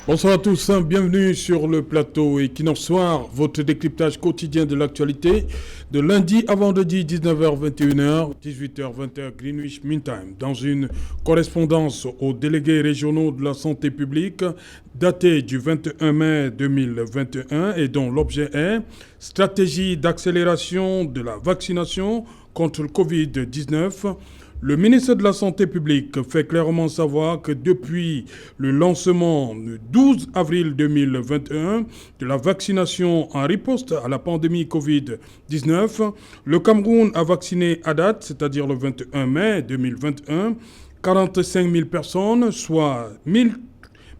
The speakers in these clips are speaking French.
Bonsoir à tous, bienvenue sur le plateau Equinox Soir, votre décryptage quotidien de l'actualité de lundi à vendredi 19h-21h, 18h-20h Greenwich Mean Time, dans une correspondance aux délégués régionaux de la santé publique datée du 21 mai 2021 et dont l'objet est stratégie d'accélération de la vaccination contre le Covid-19. Le ministre de la Santé publique fait clairement savoir que depuis le lancement le 12 avril 2021 de la vaccination en riposte à la pandémie Covid-19, le Cameroun a vacciné à date, c'est-à-dire le 21 mai 2021, 45 000 personnes, soit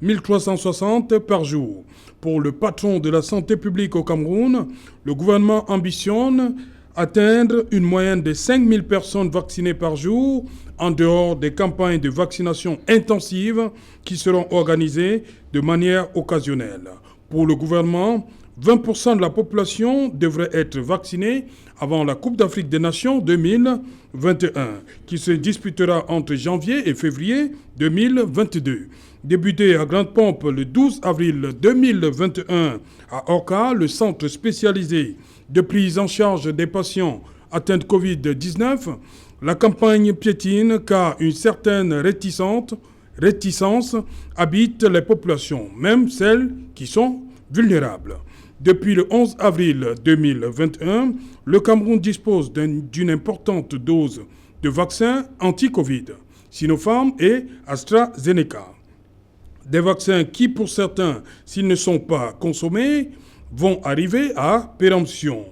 1360 par jour. Pour le patron de la santé publique au Cameroun, le gouvernement ambitionne atteindre une moyenne de 5 000 personnes vaccinées par jour en dehors des campagnes de vaccination intensive qui seront organisées de manière occasionnelle. Pour le gouvernement, 20% de la population devrait être vaccinée avant la Coupe d'Afrique des Nations 2021, qui se disputera entre janvier et février 2022. Débuté à grande pompe le 12 avril 2021 à Orca, le centre spécialisé de prise en charge des patients atteints de Covid-19, la campagne piétine car une certaine réticence habite les populations, même celles qui sont vulnérables. Depuis le 11 avril 2021, le Cameroun dispose d'une importante dose de vaccins anti-Covid, Sinopharm et AstraZeneca. Des vaccins qui, pour certains, s'ils ne sont pas consommés, vont arriver à péremption.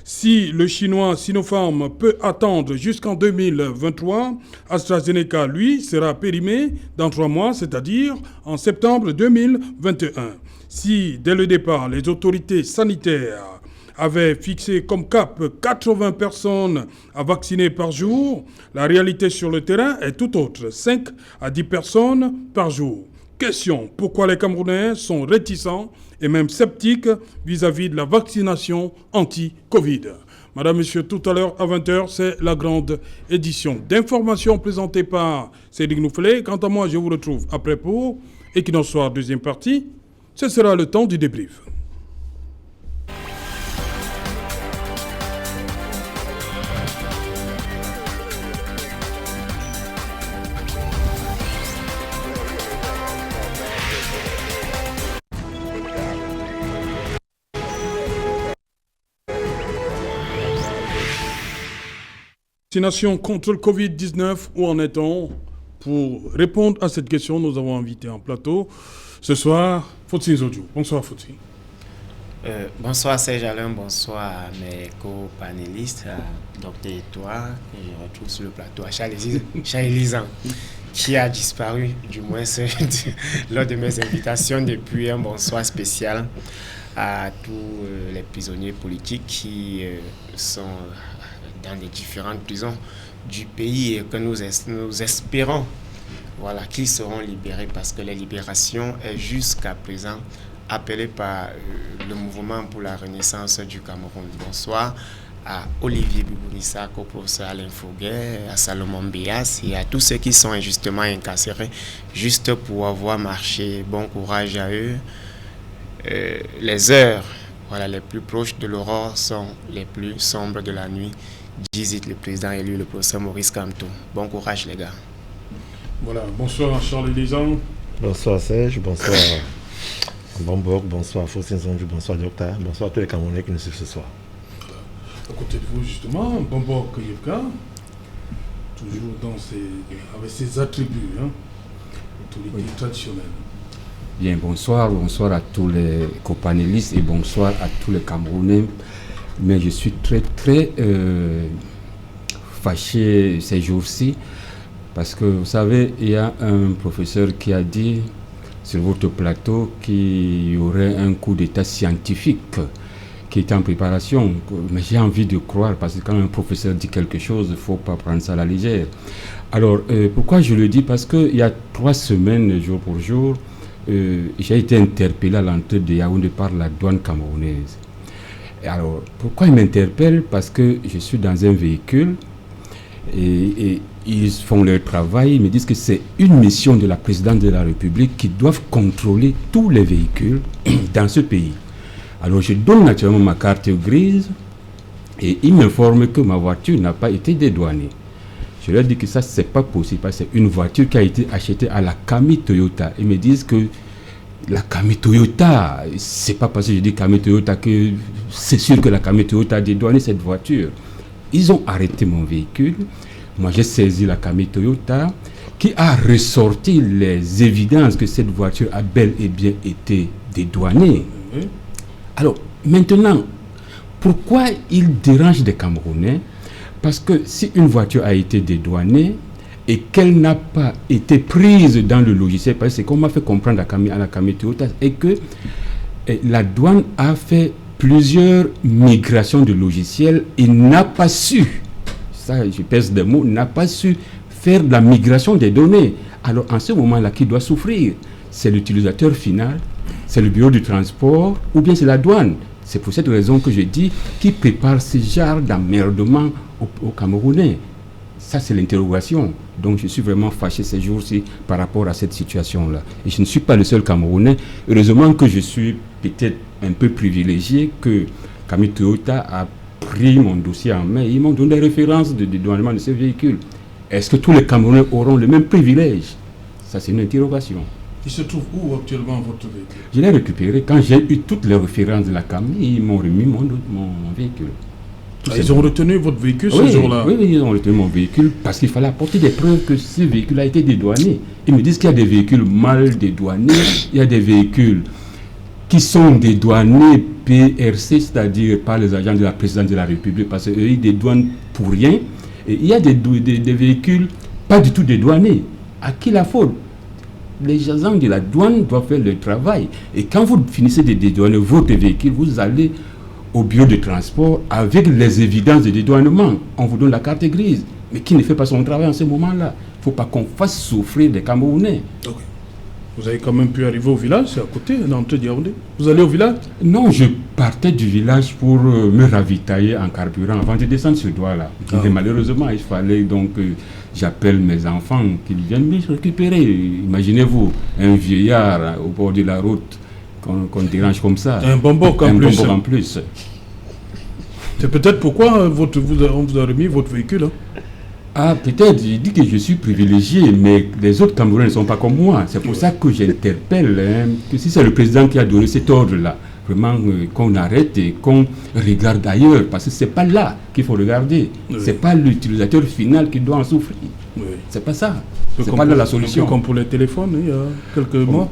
Si le chinois Sinopharm peut attendre jusqu'en 2023, AstraZeneca, lui, sera périmé dans 3 mois, c'est-à-dire en septembre 2021. Si, dès le départ, les autorités sanitaires avaient fixé comme cap 80 personnes à vacciner par jour, la réalité sur le terrain est tout autre, 5 à 10 personnes par jour. Question, pourquoi les Camerounais sont réticents et même sceptiques vis-à-vis de la vaccination anti-Covid. Madame, Monsieur, tout à l'heure à 20h, c'est la grande édition d'informations présentée par Cédric Nouffelé. Quant à moi, je vous retrouve après pour Equinox Soir, deuxième partie. Ce sera le temps du débrief. Vaccination contre le Covid-19, où en est-on? Pour répondre à cette question, nous avons invité en plateau ce soir Fotsi Zodjou. Bonsoir Fotsi. Bonsoir Serge Alain, bonsoir à mes co-panélistes, à Dr. Edouard, que je retrouve sur le plateau, à Charles Elisan, qui a disparu, du moins lors de mes invitations, depuis un bonsoir spécial à tous les prisonniers politiques qui sont dans les différentes prisons du pays et que nous espérons qu'ils seront libérés parce que la libération est jusqu'à présent appelée par le mouvement pour la renaissance du Cameroun. Bonsoir à Olivier Bibounissak, au professeur Alain Fouguet, à Salomon Béas et à tous ceux qui sont injustement incarcérés juste pour avoir marché. Bon courage à eux. Les heures les plus proches de l'aurore sont les plus sombres de la nuit. Disait le président élu, le professeur Maurice Kamto. Bon courage les gars. Voilà, bonsoir Charles Elisan. Bonsoir Serge, bonsoir Bamborg, bonsoir Fossin Zonjou, bonsoir Docteur, bonsoir à tous les Camerounais qui nous suivent ce soir. À côté de vous justement, Bamborg Yevka, toujours avec ses attributs, autorité traditionnelle. Bien, bonsoir à tous les copanélistes et bonsoir à tous les Camerounais. Mais je suis très fâché ces jours-ci parce que vous savez, il y a un professeur qui a dit sur votre plateau qu'il y aurait un coup d'état scientifique qui est en préparation. Mais j'ai envie de croire parce que quand un professeur dit quelque chose, il ne faut pas prendre ça à la légère. Alors, pourquoi je le dis? Parce qu'il y a 3 semaines, jour pour jour, j'ai été interpellé à l'entrée de Yaoundé par la douane camerounaise. Alors, pourquoi il m'interpelle? Parce que je suis dans un véhicule et ils font leur travail, ils me disent que c'est une mission de la présidente de la République qui doivent contrôler tous les véhicules dans ce pays. Alors je donne naturellement ma carte grise et ils m'informent que ma voiture n'a pas été dédouanée. Je leur dis que ça, c'est pas possible parce que c'est une voiture qui a été achetée à la Kami Toyota. Ils me disent que la Kami Toyota, c'est pas parce que je dis Kami Toyota que c'est sûr que la Kami Toyota a dédouané cette voiture. Ils ont arrêté mon véhicule. Moi, j'ai saisi la Kami Toyota qui a ressorti les évidences que cette voiture a bel et bien été dédouanée. Alors, maintenant, pourquoi il dérange des Camerounais? Parce que si une voiture a été dédouanée et qu'elle n'a pas été prise dans le logiciel, parce que c'est qu'on m'a fait comprendre à la Kami Toyota, et que la douane a fait plusieurs migrations de logiciels et n'a pas su, ça je pèse des mots, n'a pas su faire la migration des données. Alors en ce moment-là, qui doit souffrir? C'est l'utilisateur final, c'est le bureau du transport ou bien c'est la douane. C'est pour cette raison que je dis qui prépare ce genre d'emmerdement aux Camerounais. Ça, c'est l'interrogation. Donc, je suis vraiment fâché ces jours-ci par rapport à cette situation-là. Et je ne suis pas le seul Camerounais. Heureusement que je suis peut-être un peu privilégié, que Kami Toyota a pris mon dossier en main et ils m'ont donné des références de dédouanement de ces véhicules. Est-ce que tous les Camerounais auront le même privilège? Ça, c'est une interrogation. Il se trouve où actuellement votre véhicule? Je l'ai récupéré quand j'ai eu toutes les références de la Kami et ils m'ont remis mon véhicule. Ils ont retenu votre véhicule ce jour-là? Oui, ils ont retenu mon véhicule parce qu'il fallait apporter des preuves que ce véhicule a été dédouané. Ils me disent qu'il y a des véhicules mal dédouanés, il y a des véhicules qui sont dédouanés PRC, c'est-à-dire par les agents de la présidence de la République, parce qu'eux, ils dédouanent pour rien. Et il y a des véhicules pas du tout dédouanés. À qui la faute? Les agents de la douane doivent faire le travail. Et quand vous finissez de dédouaner votre véhicule, vous allez au bureau de transport avec les évidences de dédouanement. On vous donne la carte grise. Mais qui ne fait pas son travail en ce moment-là? Il ne faut pas qu'on fasse souffrir les Camerounais. Okay. Vous avez quand même pu arriver au village, c'est à côté, à l'entrée de Yaoundé. Vous allez au village? Non, je partais du village pour me ravitailler en carburant avant de descendre ce doigt-là. Mais malheureusement, il fallait donc j'appelle mes enfants qu'ils viennent me récupérer. Imaginez-vous, un vieillard au bord de la route qu'on dérange comme ça. Un bonbon en plus. C'est peut-être pourquoi on vous a remis votre véhicule. Hein? Ah, peut-être, je dis que je suis privilégié, mais les autres Camerounais ne sont pas comme moi. C'est pour ça que j'interpelle, que si c'est le président qui a donné cet ordre-là, vraiment qu'on arrête et qu'on regarde ailleurs, parce que ce n'est pas là qu'il faut regarder. Oui. Ce n'est pas l'utilisateur final qui doit en souffrir. Oui. C'est pas ça. C'est pas là la solution. Comme pour les téléphones, il y a quelques mois.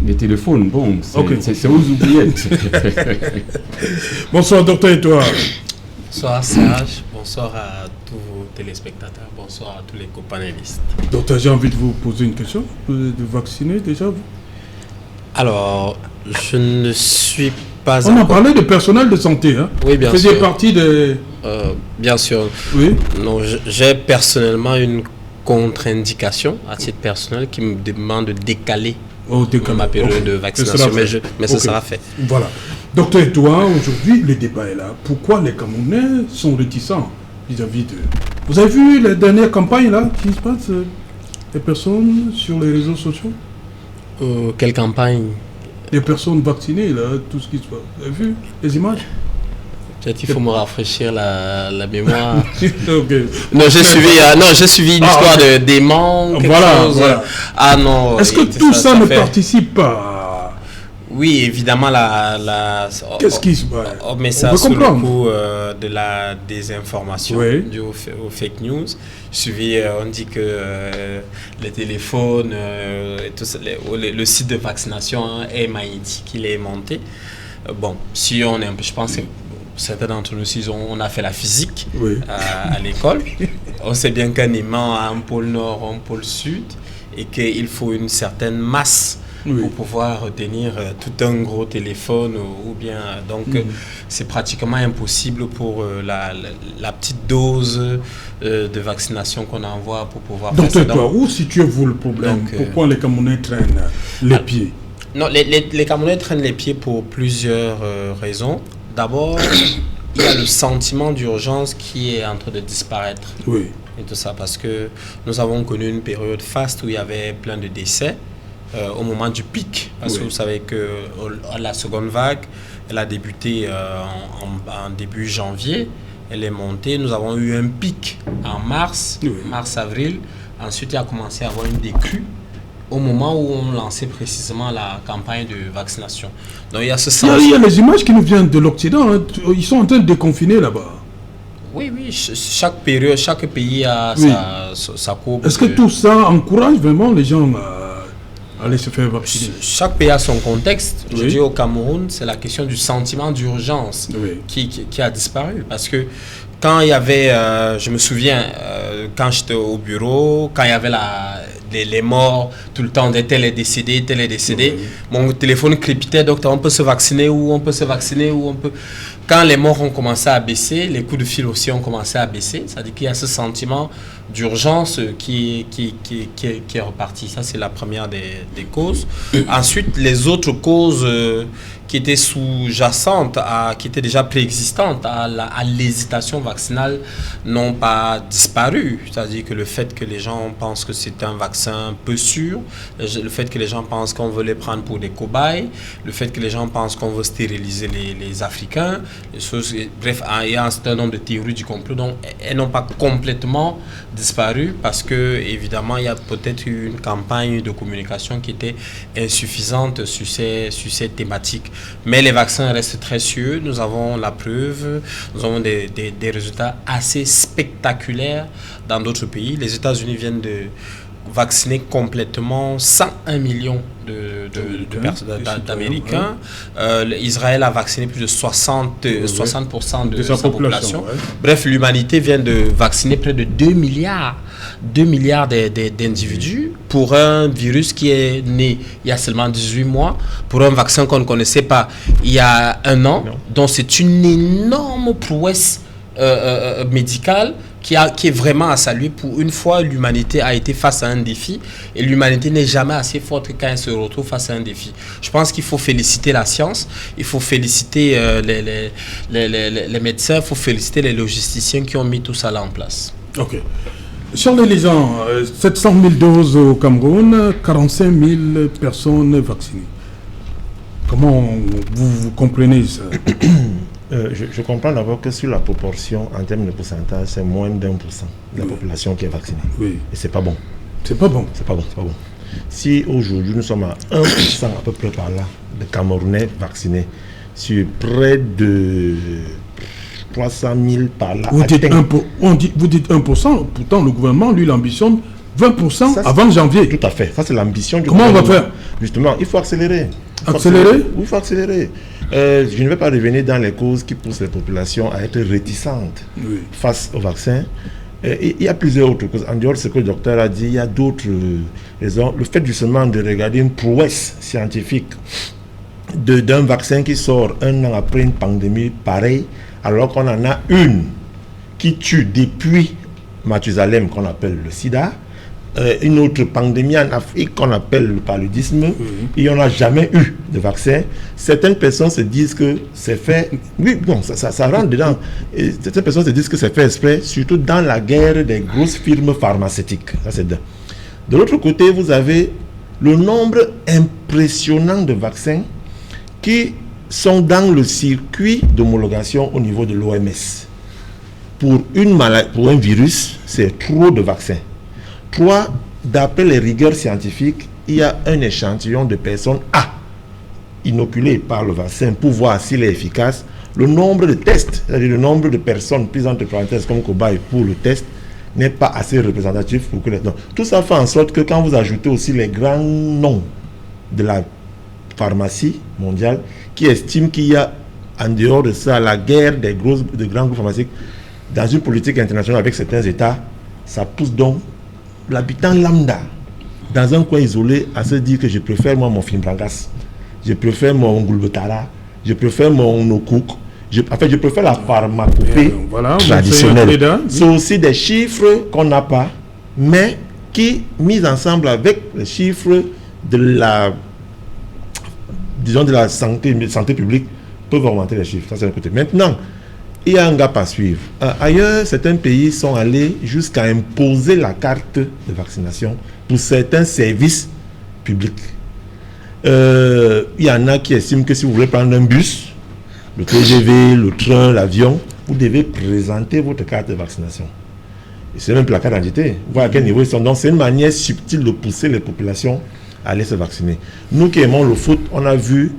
Les téléphones, bon, c'est aux oubliettes. Bonsoir, docteur Edouard. Bonsoir Serge, bonsoir à tous vos téléspectateurs, bonsoir à tous les copanélistes. Docteur, j'ai envie de vous poser une question. Vous êtes vacciné déjà, vous? Alors, je ne suis pas... On a parlé de personnel de santé, hein? Oui, bien sûr. Vous faisiez partie des... bien sûr. Oui. Non, j'ai personnellement une contre-indication à titre personnel qui me demande de décaler ma période de vaccination, mais ce sera fait. Voilà. Docteur Edouard, aujourd'hui, le débat est là. Pourquoi les Camerounais sont réticents vis-à-vis de... Vous avez vu les dernières campagnes là qui se passent, les personnes sur les réseaux sociaux? Quelle campagne? Les personnes vaccinées, là, tout ce qui se passe. Vous avez vu les images? Peut-être qu'il faut me rafraîchir la mémoire. Okay. Non, j'ai suivi une histoire de démon. Voilà. Ah non. Est-ce que tout ça ne participe pas? Oui, évidemment, qu'est-ce qui se passe? On met ça sous le coup de la désinformation, due aux fake news. On dit que les téléphones, et tout ça, le site de vaccination est magnétique, il est monté. Bon, si on est un peu, je pense que certains d'entre nous, on a fait la physique à l'école. On sait bien qu'un aimant a un pôle nord, un pôle sud, et qu'il faut une certaine masse pour pouvoir retenir tout un gros téléphone ou bien donc c'est pratiquement impossible pour la petite dose de vaccination qu'on envoie pour pouvoir donc faire ça. Où situez-vous le problème? Pourquoi les Camerounais traînent les pieds? Non, les Camerounais traînent les pieds pour plusieurs raisons. D'abord, il y a le sentiment d'urgence qui est en train de disparaître. et tout ça, parce que nous avons connu une période faste où il y avait plein de décès au moment du pic, parce que vous savez que la seconde vague, elle a débuté en début janvier, elle est montée, nous avons eu un pic en mars-avril, ensuite il a commencé à avoir une décrue au moment où on lançait précisément la campagne de vaccination. Donc il y a ce sens. Il y a les images qui nous viennent de l'Occident, hein. Ils sont en train de déconfiner là-bas. Oui, chaque période, chaque pays a sa courbe. Est-ce que tout ça encourage vraiment les gens à aller se faire vacciner? Chaque pays a son contexte. Je dis au Cameroun, c'est la question du sentiment d'urgence qui a disparu. Parce que quand il y avait, je me souviens, quand j'étais au bureau, quand il y avait les morts, tout le temps, tel est décédé, mon téléphone crépitait, docteur, on peut se vacciner ou on peut se vacciner ou on peut... Quand les morts ont commencé à baisser, les coups de fil aussi ont commencé à baisser, c'est-à-dire qu'il y a ce sentiment d'urgence qui est reparti. Ça, c'est la première des causes. Ensuite, les autres causes qui étaient sous-jacentes, qui étaient déjà préexistantes à l'hésitation vaccinale n'ont pas disparu. C'est-à-dire que le fait que les gens pensent que c'est un vaccin peu sûr, le fait que les gens pensent qu'on veut les prendre pour des cobayes, le fait que les gens pensent qu'on veut stériliser les Africains, bref, il y a un certain nombre de théories du complot, donc elles n'ont pas complètement disparu parce que, évidemment, il y a peut-être eu une campagne de communication qui était insuffisante sur ces thématiques. Mais les vaccins restent très sûrs, nous avons la preuve, nous avons des résultats assez spectaculaires dans d'autres pays. Les États-Unis viennent de vacciner complètement 101 millions d'Américains. Israël a vacciné plus de 60% de sa population. Bref, l'humanité vient de vacciner près de 2 milliards d'individus pour un virus qui est né il y a seulement 18 mois, pour un vaccin qu'on ne connaissait pas il y a un an. Donc c'est une énorme prouesse médicale qui est vraiment à saluer. Pour une fois, l'humanité a été face à un défi et l'humanité n'est jamais assez forte quand elle se retrouve face à un défi. Je pense qu'il faut féliciter la science, il faut féliciter les médecins, il faut féliciter les logisticiens qui ont mis tout ça là en place. Ok. Charles Lisan, 700 000 doses au Cameroun, 45 000 personnes vaccinées. Comment vous comprenez ça? Je comprends d'abord que sur la proportion, en termes de pourcentage, c'est moins d'1% de la population qui est vaccinée. Oui. Et c'est pas bon. C'est pas bon. C'est pas bon. Si aujourd'hui nous sommes à 1% à peu près par là de Camerounais vaccinés sur près de 300 000 par là. Vous dites 1%, pourtant le gouvernement, lui, l'ambitionne 20% ça, avant janvier. Tout à fait. Ça, c'est l'ambition du gouvernement. Comment on va faire? Justement, il faut accélérer. Oui, il faut accélérer. Je ne vais pas revenir dans les causes qui poussent les populations à être réticentes face au vaccin. Il y a plusieurs autres causes. En dehors de ce que le docteur a dit, il y a d'autres raisons. Le fait justement de regarder une prouesse scientifique d'un vaccin qui sort un an après une pandémie pareille, alors qu'on en a une qui tue depuis Mathusalem, qu'on appelle le sida, une autre pandémie en Afrique qu'on appelle le paludisme, il n'y en a jamais eu de vaccin. Certaines personnes se disent que c'est fait, oui, bon, ça rentre dedans. Et certaines personnes se disent que c'est fait exprès, surtout dans la guerre des grosses firmes pharmaceutiques. Ça, c'est de l'autre côté, vous avez le nombre impressionnant de vaccins qui sont dans le circuit d'homologation au niveau de l'OMS. Pour un virus, c'est trop de vaccins. 3, d'après les rigueurs scientifiques, il y a un échantillon de personnes inoculées par le vaccin pour voir s'il est efficace. Le nombre de tests, c'est-à-dire le nombre de personnes prises entre parenthèses comme cobaye pour le test, n'est pas assez représentatif pour que donc, tout ça fait en sorte que quand vous ajoutez aussi les grands noms de la pharmacie mondiale qui estiment qu'il y a en dehors de ça la guerre des grands groupes pharmaceutiques dans une politique internationale avec certains États, ça pousse donc l'habitant lambda dans un coin isolé à se dire que je préfère moi mon Fimbrangas, je préfère mon Ngulbetara, je préfère mon Okouk, je préfère la pharmacopée traditionnelle. C'est aussi des chiffres qu'on n'a pas, mais qui, mis ensemble avec les chiffres de la santé publique, peuvent augmenter les chiffres. Ça, c'est un côté. Maintenant, il y a un gap à suivre. Ailleurs, certains pays sont allés jusqu'à imposer la carte de vaccination pour certains services publics. Il y en a qui estiment que si vous voulez prendre un bus, le TGV, le train, l'avion, vous devez présenter votre carte de vaccination. Et c'est même la carte d'identité. Vous voyez à quel niveau ils sont. Donc c'est une manière subtile de pousser les populations à aller se vacciner. Nous qui aimons le foot, on a vu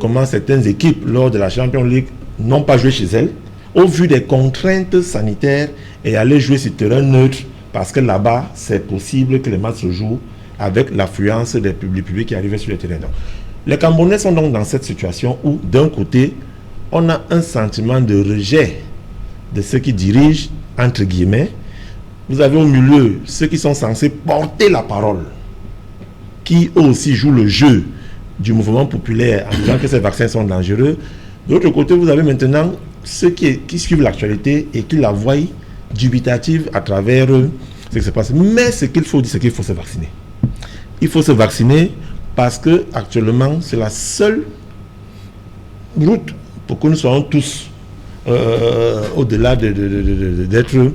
comment certaines équipes, lors de la Champions League, n'ont pas joué chez elles, au vu des contraintes sanitaires, et aller jouer sur terrain neutre, parce que là-bas, c'est possible que les matchs se jouent avec l'affluence des publics qui arrivaient sur le terrain. Donc, les Camerounais sont donc dans cette situation où, d'un côté, on a un sentiment de rejet de ceux qui dirigent, entre guillemets. Vous avez au milieu ceux qui sont censés porter la parole, qui eux aussi jouent le jeu du mouvement populaire en disant que ces vaccins sont dangereux. De l'autre côté, vous avez maintenant ceux qui suivent l'actualité et qui la voient dubitative à travers ce qui se passe. Mais ce qu'il faut dire, c'est qu'il faut se vacciner. Il faut se vacciner parce que actuellement, c'est la seule route pour que nous soyons tous au-delà d'être,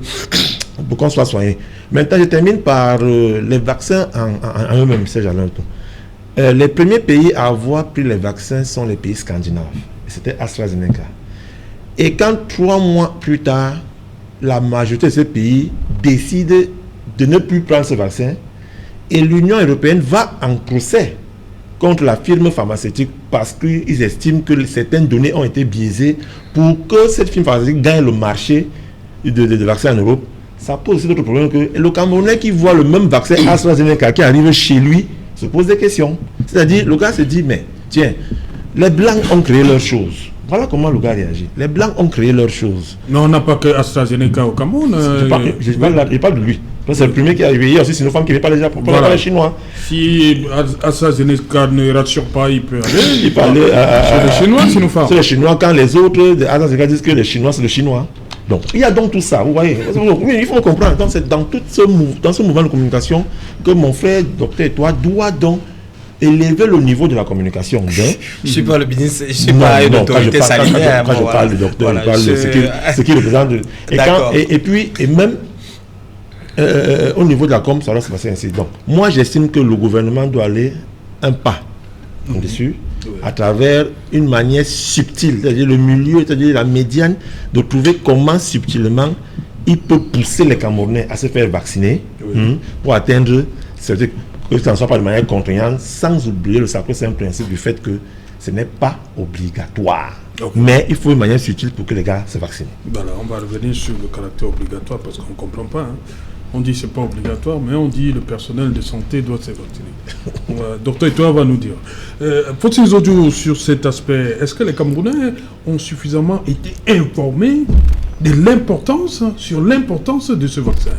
pour qu'on soit soignés. Maintenant, je termine par les vaccins en eux-mêmes, les premiers pays à avoir pris les vaccins sont les pays scandinaves. C'était AstraZeneca. Et quand 3 mois plus tard, la majorité de ces pays décident de ne plus prendre ce vaccin, et l'Union européenne va en procès contre la firme pharmaceutique parce qu'ils estiment que certaines données ont été biaisées pour que cette firme pharmaceutique gagne le marché de vaccins en Europe. Ça pose aussi d'autres problèmes que le Camerounais qui voit le même vaccin AstraZeneca qui arrive chez lui se pose des questions. C'est-à-dire, le gars se dit, mais tiens, les Blancs ont créé leurs choses. Voilà comment le gars réagit. Les Blancs ont créé leurs choses. Mais on n'a pas que AstraZeneca au Cameroun. Je parle de lui. C'est le premier qui est arrivé. Il y a aussi Sinopharm qui n'est pas déjà pour parler les Chinois. Si AstraZeneca ne rassure pas, il peut aller. Il peut aller sur les Chinois, Sinopharm. C'est les Chinois quand les autres de AstraZeneca disent que les Chinois, c'est le Chinois. Donc, il y a donc tout ça, vous voyez. Oui, il faut comprendre. Donc, c'est dans ce mouvement de communication que mon frère, docteur Etoile, doit donc élever le niveau de la communication. Donc, je ne suis pas le ministre, je ne suis pas une autorité sanitaire. Quand je parle de docteur, je parle de ce qu'il représente. Et même au niveau de la com, ça doit se passer ainsi. Donc, moi, j'estime que le gouvernement doit aller un pas dessus, à travers une manière subtile, c'est-à-dire le milieu, c'est-à-dire la médiane, de trouver comment subtilement il peut pousser les Camerounais à se faire vacciner pour atteindre, que ça ne soit pas de manière contraignante, sans oublier le sacro-saint principe du fait que ce n'est pas obligatoire. Mais il faut une manière subtile pour que les gars se vaccinent. Voilà, on va revenir sur le caractère obligatoire parce qu'on ne comprend pas. On dit que ce n'est pas obligatoire, mais on dit que le personnel de santé doit se vacciner. Docteur Etoile va nous dire. Faut-il audio sur cet aspect? Est-ce que les Camerounais ont suffisamment été informés de l'importance de ce vaccin?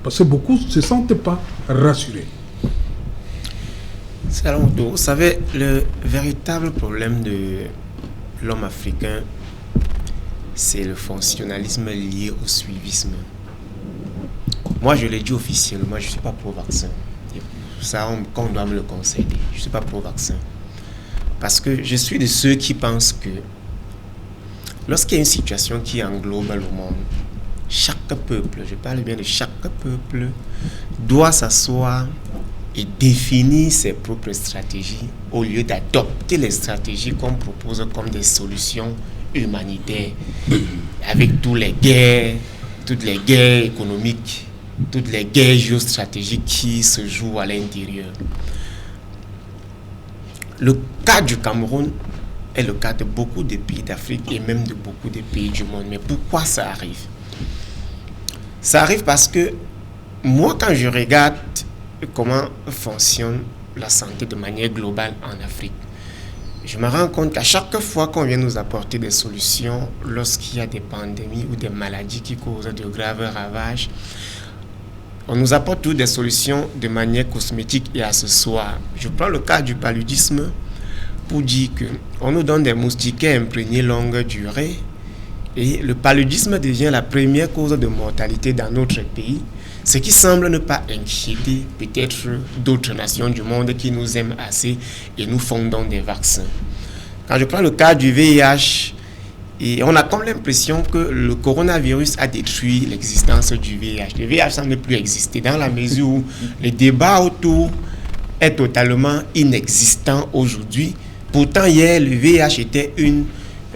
Parce que beaucoup ne se sentent pas rassurés. Vous savez, le véritable problème de l'homme africain, c'est le fonctionnalisme lié au suivisme. Moi, je l'ai dit officiellement, je ne suis pas pro-vaccin. Ça, on doit me le conseiller. Je ne suis pas pro-vaccin. Parce que je suis de ceux qui pensent que lorsqu'il y a une situation qui englobe le monde, chaque peuple, je parle bien de chaque peuple, doit s'asseoir et définir ses propres stratégies au lieu d'adopter les stratégies qu'on propose comme des solutions humanitaires avec toutes les guerres économiques, toutes les guerres géostratégiques qui se jouent à l'intérieur. Le cas du Cameroun est le cas de beaucoup de pays d'Afrique et même de beaucoup de pays du monde. Mais pourquoi ça arrive? Ça arrive parce que moi, quand je regarde comment fonctionne la santé de manière globale en Afrique, je me rends compte qu'à chaque fois qu'on vient nous apporter des solutions, lorsqu'il y a des pandémies ou des maladies qui causent de graves ravages, on nous apporte toutes des solutions de manière cosmétique et accessoire. Je prends le cas du paludisme pour dire qu'on nous donne des moustiquaires imprégnés longue durée et le paludisme devient la première cause de mortalité dans notre pays, ce qui semble ne pas inquiéter peut-être d'autres nations du monde qui nous aiment assez et nous fondons des vaccins. Quand je prends le cas du VIH Et on a comme l'impression que le coronavirus a détruit l'existence du VIH. Le VIH semble ne plus exister dans la mesure où le débat autour est totalement inexistant aujourd'hui. Pourtant, hier, le VIH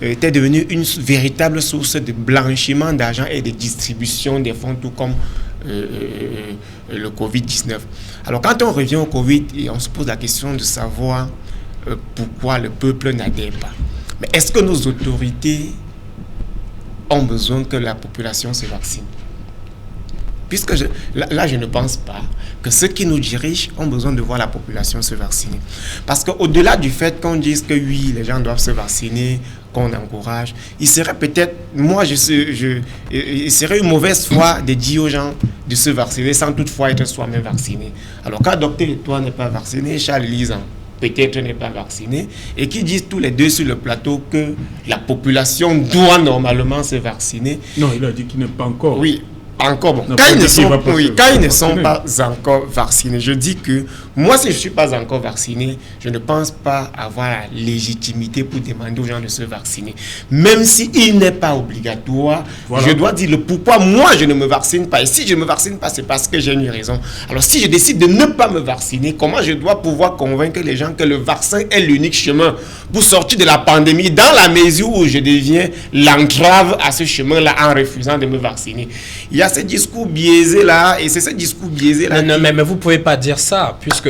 était devenu une véritable source de blanchiment d'argent et de distribution des fonds, tout comme le Covid-19. Alors, quand on revient au Covid, et on se pose la question de savoir pourquoi le peuple n'adhère pas. Mais est-ce que nos autorités ont besoin que la population se vaccine? Puisque là, je ne pense pas que ceux qui nous dirigent ont besoin de voir la population se vacciner. Parce qu'au-delà du fait qu'on dise que oui, les gens doivent se vacciner, qu'on encourage, il serait peut-être, il serait une mauvaise foi de dire aux gens de se vacciner sans toutefois être soi-même vacciné. Alors quand Docteur Toi n'est pas vacciné, Charles Lisan peut-être n'est pas vacciné, et qui disent tous les deux sur le plateau que la population doit normalement se vacciner. Non, il a dit qu'il n'est pas encore. Oui. Encore bon. Quand ils ne sont pas encore vaccinés, je dis que moi, si je ne suis pas encore vacciné, je ne pense pas avoir la légitimité pour demander aux gens de se vacciner. Même s'il n'est pas obligatoire, je dois dire le pourquoi moi je ne me vaccine pas. Et si je ne me vaccine pas, c'est parce que j'ai une raison. Alors si je décide de ne pas me vacciner, comment je dois pouvoir convaincre les gens que le vaccin est l'unique chemin pour sortir de la pandémie dans la mesure où je deviens l'entrave à ce chemin-là en refusant de me vacciner? Il y a ce discours biaisé là, et c'est ce discours biaisé là. Mais vous ne pouvez pas dire ça, puisque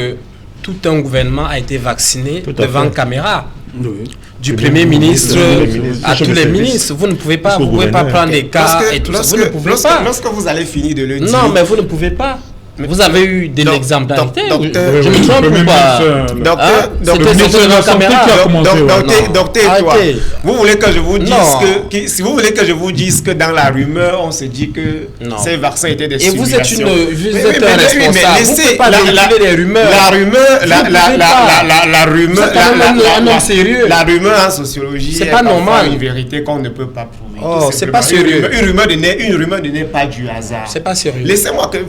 tout un gouvernement a été vacciné devant caméra. Oui. Du Premier ministre à tous les ministres. Vous ne pouvez pas, prendre des cas et tout ça. Vous ne pouvez pas. Lorsque vous allez finir de le dire. Non, mais vous ne pouvez pas. Vous avez eu de l'exemplarité. Je me trompe ou pas? Docteur, vous voulez que je vous dise que si vous voulez que je vous dise que dans la rumeur on se dit que ces vaccins étaient des simulations. Et vous êtes un responsable. Vous ne pouvez pas véhiculer des rumeurs. La rumeur en sociologie, c'est pas normal. Une vérité qu'on ne peut pas prouver. Oh, c'est pas sérieux. Une rumeur n'est pas du hasard. C'est pas sérieux. Laissez-moi que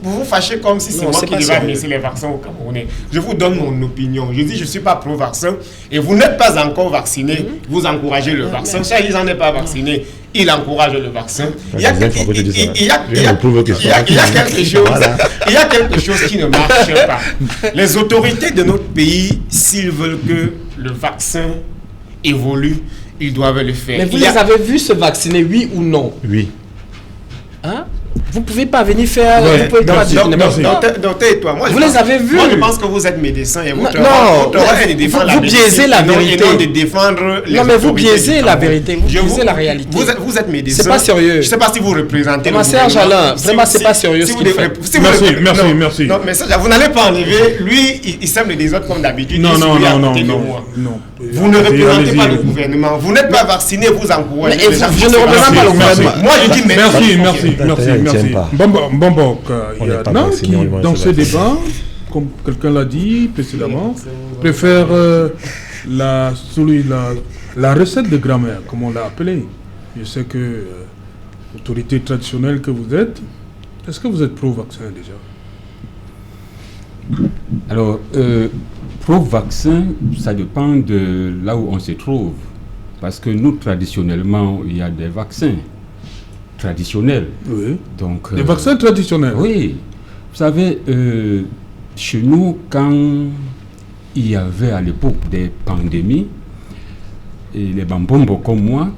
vous vous fâchez comme si c'est moi qui devais administrer les vaccins au Camerounais. Je vous donne mon opinion. Je dis je ne suis pas pro-vaccin et vous n'êtes pas encore vacciné. Vous encouragez le vaccin. Ça, ils n'en est pas vacciné. Il encourage le vaccin. Il y a quelque chose qui ne marche pas. Les autorités de notre pays, s'ils veulent que le vaccin évolue, ils doivent le faire. Mais vous les avez vus se vacciner, oui ou non? Oui. Hein? Vous ne pouvez pas venir faire... Ouais. Vous pouvez pas dire Docteur et toi, vous les avez vus? Moi, je pense que vous êtes médecin et votre rôle est de défendre la vérité. Vous biaisez la vérité. Et non de défendre les non, mais vous biaisez la vérité. Vous biaisez la réalité. Vous êtes médecin. C'est pas sérieux. Je ne sais pas si vous représentez le Serge Alain, vraiment, c'est pas sérieux ce qu'il fait. Merci. Non, mais ça, vous n'allez pas enlever. Lui, il sème des autres comme d'habitude. Non. Vous ne représentez pas le gouvernement. Vous n'êtes pas vacciné, vous encouragez. Je ne représente pas le gouvernement. Moi, je dis merci. Bon, il y en a qui, dans ce débat, comme quelqu'un l'a dit précédemment, préfère la recette de grammaire, comme on l'a appelée. Je sais que l'autorité traditionnelle que vous êtes, est-ce que vous êtes pro-vaccin déjà? Alors, pro-vaccin, ça dépend de là où on se trouve. Parce que nous, traditionnellement, il y a des vaccins traditionnels. Oui. Donc, des vaccins traditionnels? Oui. Vous savez, chez nous, quand il y avait à l'époque des pandémies, et les bambombo comme moi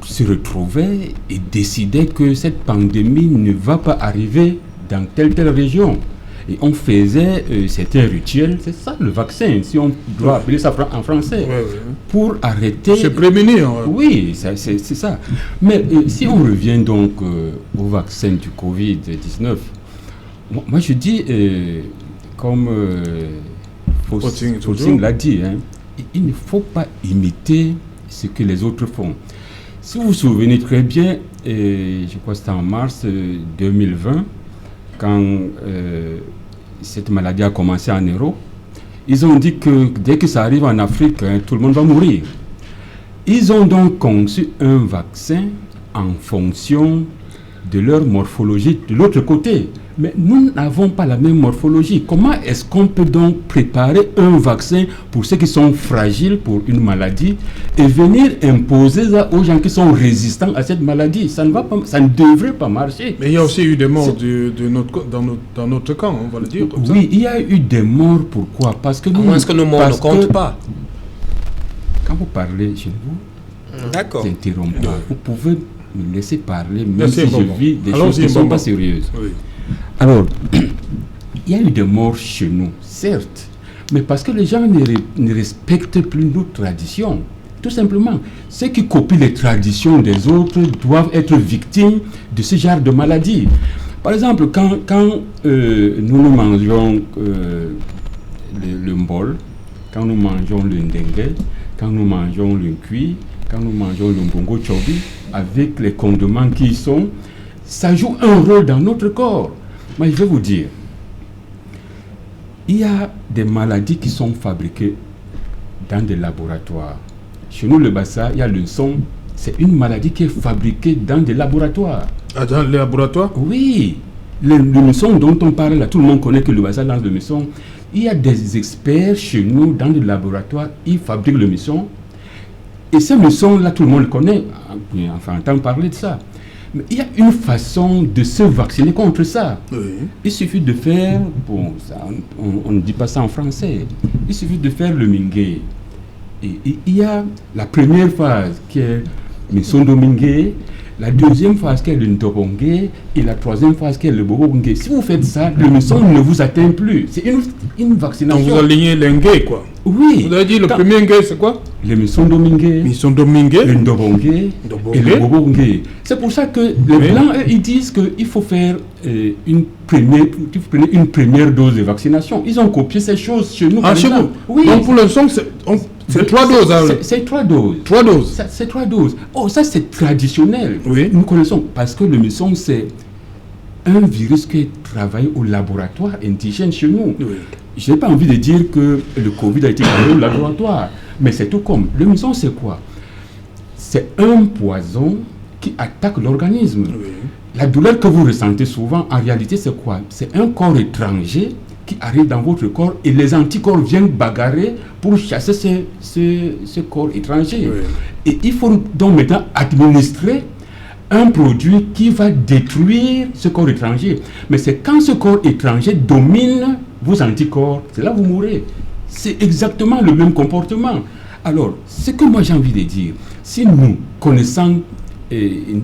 se retrouvaient et décidaient que cette pandémie ne va pas arriver dans telle région. Et on faisait certains rituels, c'est ça le vaccin, si on doit appeler ça en français, pour arrêter... Se prémunir. Oui, c'est ça. Mais si on revient donc au vaccin du Covid-19, moi je dis, comme Faustin l'a dit, il ne faut pas imiter ce que les autres font. Si vous vous souvenez très bien, je crois que c'était en mars 2020, quand cette maladie a commencé en Europe, ils ont dit que dès que ça arrive en Afrique, tout le monde va mourir. Ils ont donc conçu un vaccin en fonction de leur morphologie de l'autre côté. Mais nous n'avons pas la même morphologie. Comment est-ce qu'on peut donc préparer un vaccin pour ceux qui sont fragiles pour une maladie et venir imposer ça aux gens qui sont résistants à cette maladie? Ça ne va pas, ça ne devrait pas marcher. Mais il y a aussi eu des morts dans notre camp, on va le dire comme ça. Oui, il y a eu des morts. Pourquoi? Parce que nous... Est-ce que nos morts ne comptent pas? Quand vous parlez chez vous, d'accord, n'interrompez pas. Vous pouvez me laisser parler, même merci, si je vis des choses qui ne sont pas sérieuses. Oui. Alors, il y a eu des morts chez nous, certes, mais parce que les gens ne respectent plus nos traditions. Tout simplement, ceux qui copient les traditions des autres doivent être victimes de ce genre de maladie. Par exemple, quand nous mangeons le mbol, quand nous mangeons le ndengue, quand nous mangeons le cuit, quand nous mangeons le mbongo chobi, avec les condiments qui y sont, ça joue un rôle dans notre corps. Mais je vais vous dire, il y a des maladies qui sont fabriquées dans des laboratoires. Chez nous, le Bassa, il y a le son. C'est une maladie qui est fabriquée dans des laboratoires. Ah, dans les laboratoires? Oui. Le maçon dont on parle là, tout le monde connaît que le Bassa lance le maçon. Il y a des experts chez nous dans les laboratoires, ils fabriquent le maçon. Et ce maçon-là, tout le monde le connaît. Enfin, on entend parler de ça. Mais il y a une façon de se vacciner contre ça. Oui. Il suffit de faire, bon, ça, on ne dit pas ça en français, il suffit de faire le mingue. Et il y a la première phase qui est Misondo Mingue, la deuxième phase qui est le Ndobongue et la troisième phase qui est le Bobongue. Si vous faites ça, le Misondo ne vous atteint plus. C'est une vaccination. Donc vous alignez l'Ngue, quoi. Oui. Vous avez dit le premier Ngue, c'est quoi? Le Misondo Mingue, le Ndobongue et le Bobongue. C'est pour ça que les Blancs, eux, ils disent qu'il faut faire une première dose de vaccination. Ils ont copié ces choses chez nous. Ah, chez vous? Oui. Donc pour l'instant, c'est 3 doses. C'est 3 doses. 3 doses. C'est 3 doses. Oh, ça c'est traditionnel. Oui. Nous connaissons parce que le maçon c'est un virus qui est travaillé au laboratoire indigène chez nous. Oui. Je n'ai pas envie de dire que le Covid a été créé au laboratoire, mais c'est tout comme. Le maçon c'est quoi? C'est un poison qui attaque l'organisme. Oui. La douleur que vous ressentez souvent, en réalité c'est quoi? C'est un corps étranger qui arrive dans votre corps et les anticorps viennent bagarrer pour chasser ce corps étranger. Oui. Et il faut donc maintenant administrer un produit qui va détruire ce corps étranger. Mais c'est quand ce corps étranger domine vos anticorps, c'est là que vous mourrez. C'est exactement le même comportement. Alors, ce que moi j'ai envie de dire, si nous connaissons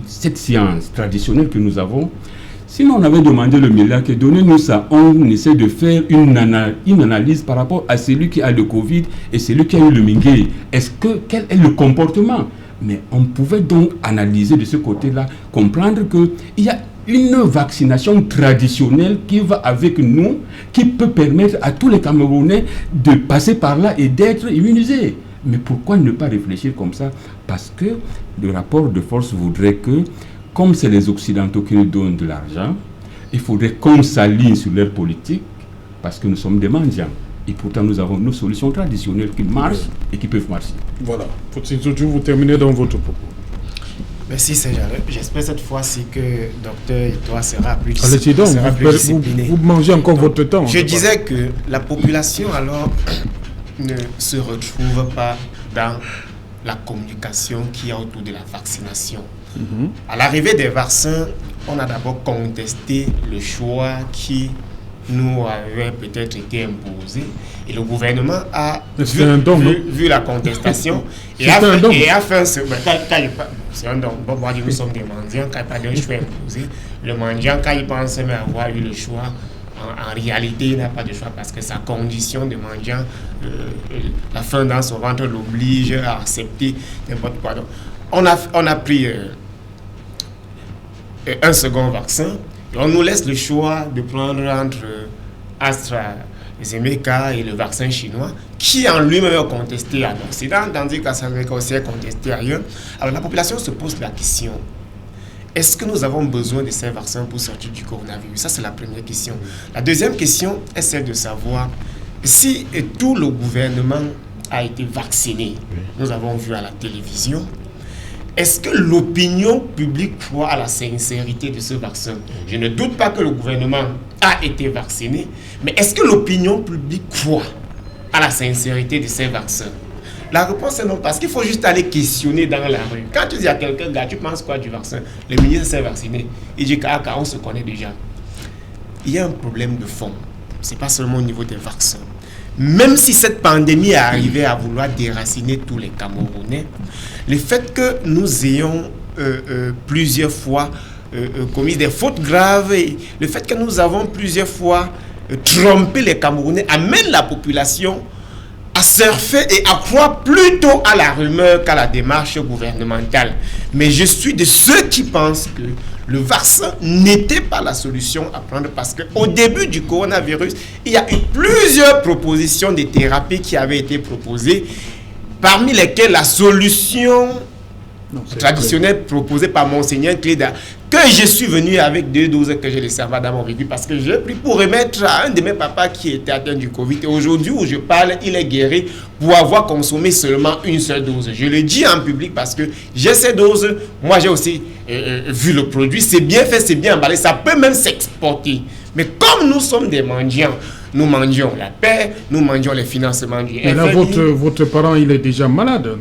cette science traditionnelle que nous avons, sinon on avait demandé le miracle, donnez-nous ça, on essaie de faire une analyse par rapport à celui qui a le Covid et celui qui a eu le Mingue. Quel est le comportement? Mais on pouvait donc analyser de ce côté-là, comprendre qu'il y a une vaccination traditionnelle qui va avec nous, qui peut permettre à tous les Camerounais de passer par là et d'être immunisés. Mais pourquoi ne pas réfléchir comme ça? Parce que le rapport de force voudrait que, comme c'est les Occidentaux qui nous donnent de l'argent, il faudrait qu'on s'aligne sur leur politique, parce que nous sommes des mendiants. Et pourtant, nous avons nos solutions traditionnelles qui marchent et qui peuvent marcher. Voilà. Faut-il toujours vous terminer dans votre propos? Merci, Saint-Jalin. J'espère cette fois-ci que docteur et toi sera plus discipliné. Vous mangez encore votre temps. Je disais que la population, alors, ne se retrouve pas dans la communication qu'il y a autour de la vaccination. À l'arrivée des vaccins, on a d'abord contesté le choix qui nous avait peut-être été imposé et le gouvernement a vu la contestation et a fait c'est un don. Bon, moi, nous sommes des mendiants, quand il n'y a pas de choix imposé. Le mendiant, quand il pense même avoir eu le choix, en réalité, il n'a pas de choix parce que sa condition de mendiant, la faim dans son ventre l'oblige à accepter n'importe quoi. Donc, on a pris un second vaccin. Et on nous laisse le choix de prendre entre AstraZeneca et le vaccin chinois, qui en lui-même est contesté en Occident, tandis qu'AstraZeneca aussi est contesté ailleurs. Alors la population se pose la question, est-ce que nous avons besoin de ces vaccins pour sortir du coronavirus? Ça, c'est la première question. La deuxième question est celle de savoir si tout le gouvernement a été vacciné. Nous avons vu à la télévision. est-ce que l'opinion publique croit à la sincérité de ce vaccin? Je ne doute pas que le gouvernement a été vacciné, mais est-ce que l'opinion publique croit à la sincérité de ces vaccins? La réponse est non, parce qu'il faut juste aller questionner dans la rue. Quand tu dis à quelqu'un, gars, tu penses quoi du vaccin? Le ministre s'est vacciné. Il dit on se connaît déjà. Il y a un problème de fond. Ce n'est pas seulement au niveau des vaccins. Même si cette pandémie est arrivée à vouloir déraciner tous les Camerounais, le fait que nous ayons plusieurs fois commis des fautes graves, et le fait que nous avons plusieurs fois trompé les Camerounais amène la population à surfer et à croire plutôt à la rumeur qu'à la démarche gouvernementale. Mais je suis de ceux qui pensent que le vaccin n'était pas la solution à prendre, parce qu'au début du coronavirus, il y a eu plusieurs propositions de thérapie qui avaient été proposées, parmi lesquelles la solution traditionnelle proposée par Monseigneur Cléda, que je suis venu avec 2 doses que j'ai laissé dans mon véhicule, parce que j'ai pris pour remettre à un de mes papas qui était atteint du Covid. Et aujourd'hui où je parle, il est guéri pour avoir consommé seulement une seule dose. Je le dis en public parce que j'ai ces doses. Moi, j'ai aussi vu le produit. C'est bien fait, c'est bien emballé. Ça peut même s'exporter. Mais comme nous sommes des mendiants, nous mendions la paix, nous mendions les financements du FMI. Mais là, votre parent, il est déjà malade.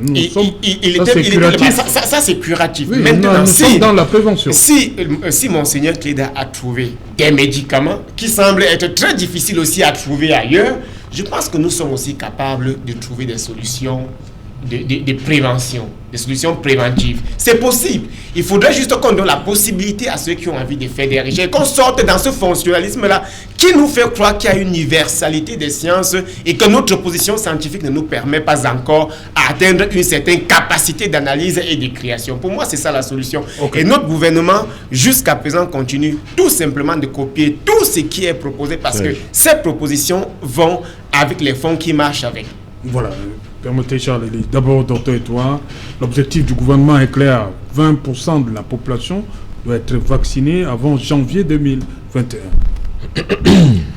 Ça, c'est curatif. Oui, maintenant, nous sommes dans la prévention. Si Monseigneur Cléda a trouvé des médicaments qui semblent être très difficiles aussi à trouver ailleurs, je pense que nous sommes aussi capables de trouver des solutions de prévention, des solutions préventives. C'est possible. Il faudrait juste qu'on donne la possibilité à ceux qui ont envie de faire des recherches, qu'on sorte dans ce fonctionnalisme-là qui nous fait croire qu'il y a une universalité des sciences et que notre position scientifique ne nous permet pas encore à atteindre une certaine capacité d'analyse et de création. Pour moi, c'est ça la solution. Okay. Et notre gouvernement, jusqu'à présent, continue tout simplement de copier tout ce qui est proposé, parce que ces propositions vont avec les fonds qui marchent avec. Voilà. Permettez, Charles, d'abord, docteur Etoile, l'objectif du gouvernement est clair. 20% de la population doit être vaccinée avant janvier 2021.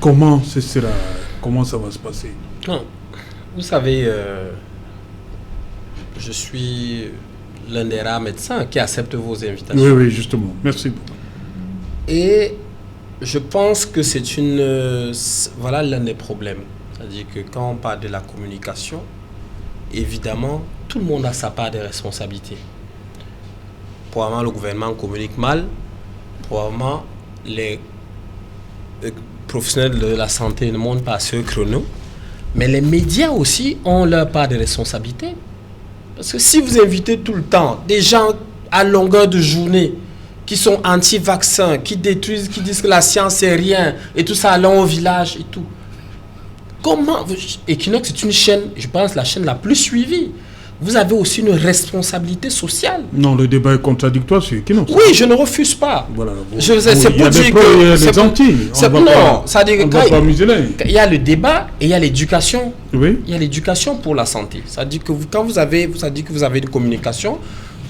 Comment ça va se passer? Non. Vous savez, je suis l'un des rares médecins qui accepte vos invitations. Oui, justement. Merci beaucoup. Et je pense que c'est voilà l'un des problèmes. C'est-à-dire que quand on parle de la communication, évidemment, tout le monde a sa part de responsabilité. Probablement, le gouvernement communique mal. Probablement, les professionnels de la santé ne montent pas à ce chrono. Mais les médias aussi ont leur part de responsabilité. Parce que si vous invitez tout le temps des gens à longueur de journée qui sont anti-vaccins, qui détruisent, qui disent que la science c'est rien, et tout ça allant au village et tout. Comment Equinox est une chaîne, je pense, la chaîne la plus suivie. Vous avez aussi une responsabilité sociale. Non, le débat est contradictoire sur Equinox. Oui, je ne refuse pas. Voilà, c'est pour dire que... Il y a des anti. Non, ça dit que il y a le débat et il y a l'éducation. Oui. Il y a l'éducation pour la santé. Ça dit que quand vous avez une communication,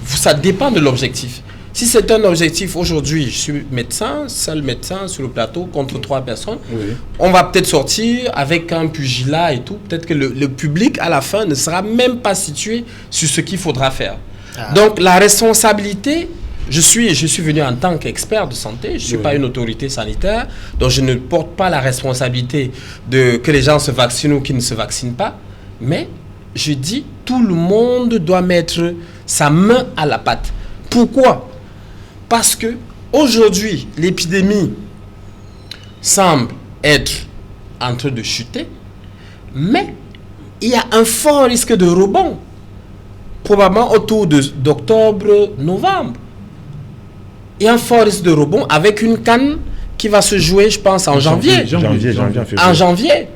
ça dépend de l'objectif. Si c'est un objectif, aujourd'hui, je suis médecin, seul médecin sur le plateau contre 3 personnes, on va peut-être sortir avec un pugilat et tout. Peut-être que le public, à la fin, ne sera même pas situé sur ce qu'il faudra faire. Donc, la responsabilité, je suis venu en tant qu'expert de santé, je ne suis pas une autorité sanitaire, donc je ne porte pas la responsabilité de que les gens se vaccinent ou qu'ils ne se vaccinent pas, mais je dis, tout le monde doit mettre sa main à la pâte. Pourquoi ? Parce que aujourd'hui, l'épidémie semble être en train de chuter, mais il y a un fort risque de rebond, probablement autour d'octobre, novembre. Il y a un fort risque de rebond avec une CAN qui va se jouer, je pense, en janvier. En janvier.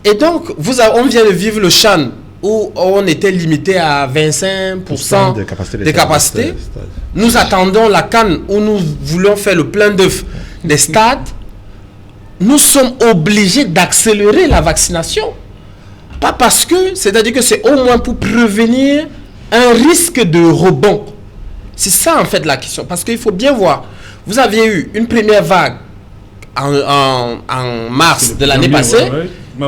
Et donc, on vient de vivre le Chan où on était limité à 25% de capacité. Nous attendons la CAN où nous voulons faire le plein d'œufs des stades. Nous sommes obligés d'accélérer la vaccination. Pas parce que, c'est-à-dire que c'est au moins pour prévenir un risque de rebond. C'est ça en fait la question. Parce qu'il faut bien voir, vous aviez eu une première vague en mars de l'année passée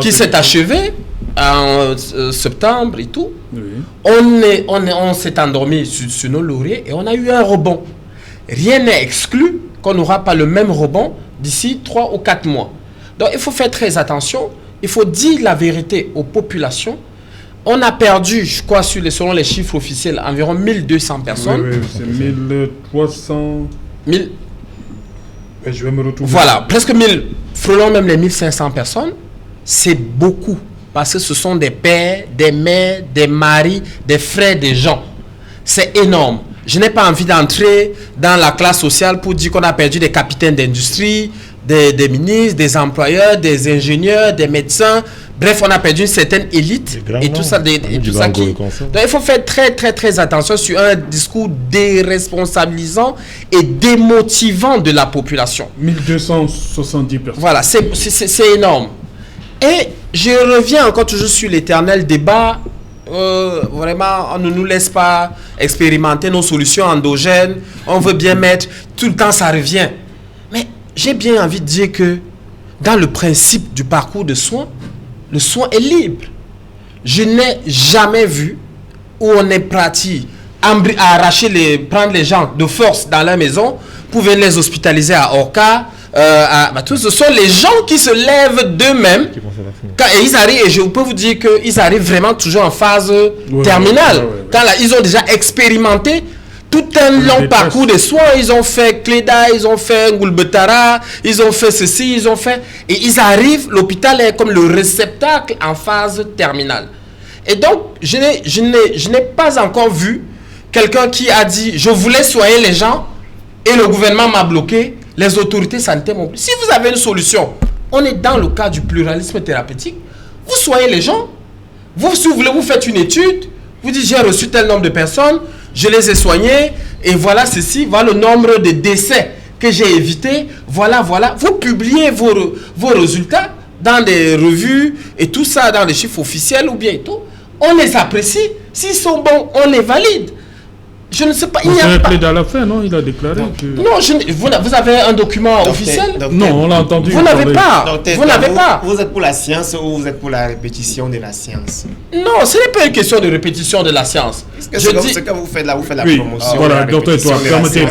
qui s'est achevée. en septembre et tout, on s'est endormi sur nos lauriers et on a eu un rebond. Rien n'est exclu qu'on n'aura pas le même rebond d'ici 3 ou 4 mois. Donc il faut faire très attention, il faut dire la vérité aux populations. On a perdu, je crois, selon les chiffres officiels, environ 1200 personnes. Oui, c'est 1300... 1000... Je vais me retrouver. Voilà, presque 1000, frôlons même les 1500 personnes. C'est beaucoup, parce que ce sont des pères, des mères, des maris, des frères des gens. C'est énorme. Je n'ai pas envie d'entrer dans la classe sociale pour dire qu'on a perdu des capitaines d'industrie, des ministres, des employeurs, des ingénieurs, des médecins. Bref, on a perdu une certaine élite et tout ça. Donc, il faut faire très, très, très attention sur un discours déresponsabilisant et démotivant de la population. 1270 personnes. Voilà, c'est énorme. Et je reviens encore toujours sur l'éternel débat. Vraiment, on ne nous laisse pas expérimenter nos solutions endogènes. On veut bien mettre, tout le temps ça revient. Mais j'ai bien envie de dire que dans le principe du parcours de soins, le soin est libre. Je n'ai jamais vu où on est parti arracher prendre les gens de force dans la maison pour venir les hospitaliser à Orca. Ce sont les gens qui se lèvent d'eux-mêmes et ils arrivent, et je peux vous dire qu'ils arrivent vraiment toujours en phase terminale. Quand ils ont déjà expérimenté tout un long parcours de soins, ils ont fait Cléda, ils ont fait Ngulbetara, ils ont fait ceci, ils ont fait... Et ils arrivent, l'hôpital est comme le réceptacle en phase terminale. Et donc, je n'ai pas encore vu quelqu'un qui a dit « Je voulais soigner les gens et le gouvernement m'a bloqué, les autorités sanitaires m'ont bloqué. » Si vous avez une solution, on est dans le cas du pluralisme thérapeutique, vous soignez les gens. Si vous voulez, vous faites une étude, vous dites « J'ai reçu tel nombre de personnes, je les ai soignés, et voilà ceci, voilà le nombre de décès que j'ai évité, voilà. Vous publiez vos résultats dans des revues et tout ça, dans les chiffres officiels ou bien et tout. On les apprécie. S'ils sont bons, on les valide. Je ne sais pas. Il n'y a pas. À la fin, non? Il a déclaré que... Non, vous avez un document officiel? Non, on l'a entendu. Vous n'avez pas. Vous n'avez pas. Vous êtes pour la science ou vous êtes pour la répétition de la science? Non, ce n'est pas une question de répétition de la science. Ce que vous faites là, vous faites la promotion. Voilà, docteur, toi,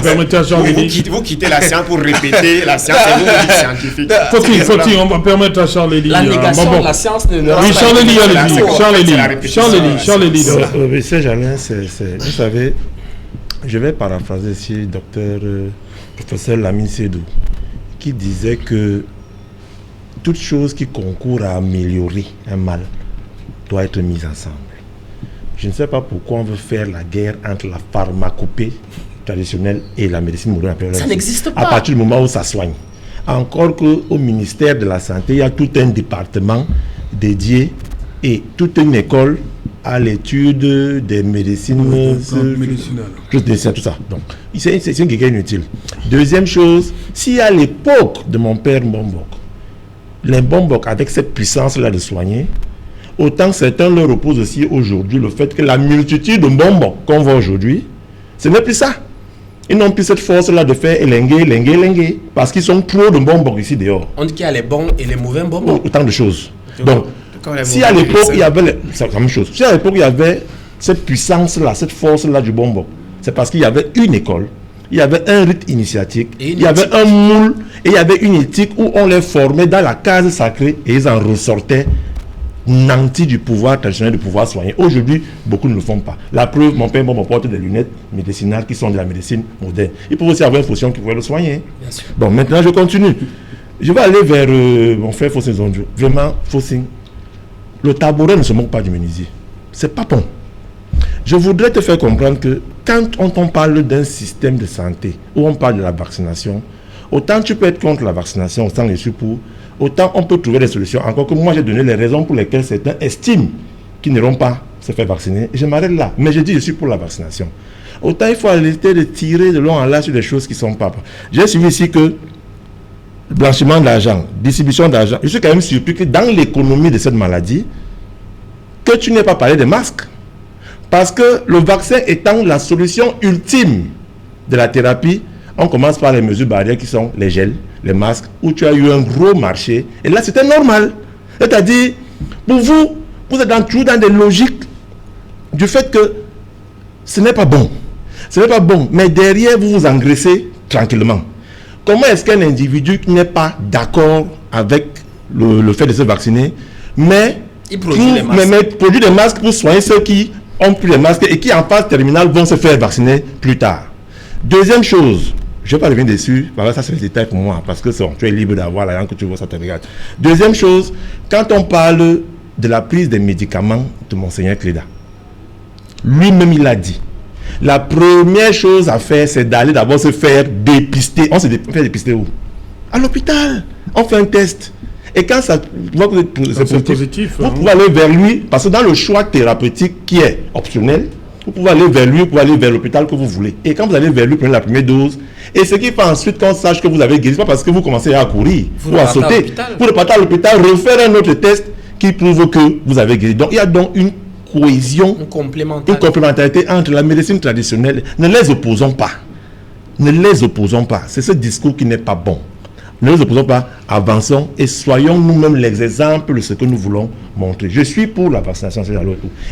permettez à Charles-Élie. Vous quittez la science pour répéter la science et vous dites scientifique. Faut-il, on va permettre à Charles-Élie. La négation de la science ne... Oui, Charles-Élie, allez-y. Charles-Élie. Vous savez... Je vais paraphraser ici professeur Lamine Sédou, qui disait que toute chose qui concourt à améliorer un mal doit être mise ensemble. Je ne sais pas pourquoi on veut faire la guerre entre la pharmacopée traditionnelle et la médecine moderne. Ça n'existe pas. À partir du moment où ça soigne. Encore qu'au ministère de la Santé, il y a tout un département dédié et toute une école à l'étude des médecines médicinales. Tout ça. Donc, c'est une guerre inutile. Deuxième chose, si à l'époque de mon père Mbombok, les Mbombok avec cette puissance-là de soigner, autant certains leur opposent aussi aujourd'hui le fait que la multitude de Mbombok qu'on voit aujourd'hui, ce n'est plus ça. Ils n'ont plus cette force-là de faire élenguer, parce qu'ils sont trop de Mbombok ici dehors. On dit qu'il y a les bons et les mauvais Mbombok. Autant de choses. Donc, si à l'époque il y avait c'est la même chose. Si à l'époque il y avait cette puissance-là, cette force-là du Mbombok, c'est parce qu'il y avait une école, il y avait un rite initiatique, il y avait un moule et il y avait une éthique où on les formait dans la case sacrée et ils en ressortaient nantis du pouvoir traditionnel, du pouvoir soigner. Aujourd'hui, beaucoup ne le font pas. La preuve, mon père Mbombok porte des lunettes médicinales qui sont de la médecine moderne. Il peut aussi avoir une fonction qui pourrait le soigner. Bon, maintenant je continue. Je vais aller vers mon frère Fossin Zondio. Vraiment, Fossin. Le tabouret ne se moque pas du menuisier. C'est pas bon. Je voudrais te faire comprendre que quand on parle d'un système de santé où on parle de la vaccination, autant tu peux être contre la vaccination, autant je suis pour, autant on peut trouver des solutions. Encore que moi j'ai donné les raisons pour lesquelles certains estiment qu'ils n'iront pas se faire vacciner. Et je m'arrête là. Mais je dis je suis pour la vaccination. Autant il faut arrêter de tirer de long en large sur des choses qui ne sont pas. J'ai suivi ici que blanchiment d'argent, distribution d'argent. Je suis quand même surpris que dans l'économie de cette maladie, que tu n'aies pas parlé des masques. Parce que le vaccin étant la solution ultime de la thérapie, on commence par les mesures barrières qui sont les gels, les masques, où tu as eu un gros marché. Et là, c'était normal. C'est-à-dire, pour vous, Vous êtes toujours dans des logiques du fait que ce n'est pas bon. Ce n'est pas bon, mais derrière, vous vous engraissez tranquillement. Comment est-ce qu'un individu qui n'est pas d'accord avec le fait de se vacciner, mais produit des masques pour soigner ceux qui ont pris les masques et qui en phase terminale vont se faire vacciner plus tard. Deuxième chose, je ne vais pas revenir dessus, parce que ça c'est le détail pour moi, parce que tu es libre d'avoir la langue que tu vois, ça te regarde. Deuxième chose, quand on parle de la prise des médicaments de Monseigneur Cléda, lui-même il a dit, la première chose à faire, c'est d'aller d'abord se faire dépister. On se fait dépister où? À l'hôpital. On fait un test. Et quand ça voit que c'est positif, vous pouvez aller vers lui, parce que dans le choix thérapeutique qui est optionnel, vous pouvez aller vers lui, vous pouvez aller vers l'hôpital que vous voulez. Et quand vous allez vers lui, prenez la première dose. Et ce qui fait ensuite qu'on sache que vous avez guéri, pas parce que vous commencez à courir ou à sauter. Vous repartez à l'hôpital, refaire un autre test qui prouve que vous avez guéri. Donc il y a donc une cohésion, une complémentarité entre la médecine traditionnelle. Ne les opposons pas. Ne les opposons pas. C'est ce discours qui n'est pas bon. Ne les opposons pas, avançons et soyons nous-mêmes les exemples de ce que nous voulons montrer. Je suis pour la vaccination,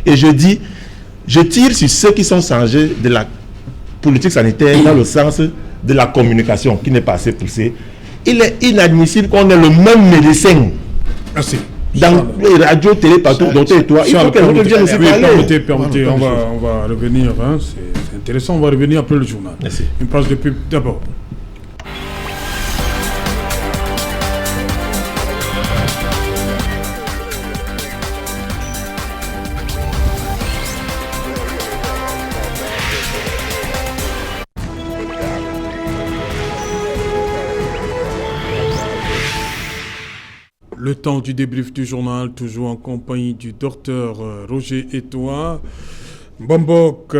et je dis, je tire sur ceux qui sont chargés de la politique sanitaire dans le sens de la communication qui n'est pas assez poussée. Il est inadmissible qu'on ait le même médecin. Merci. Dans les radios, télé, partout, docteur et toi, il faut que l'autre vienne aussi parler. Permettez, on va revenir, hein, c'est intéressant, on va revenir après le journal. Merci. Une page de pub d'abord. Le temps du débrief du journal, toujours en compagnie du docteur Roger Etoile, Bombok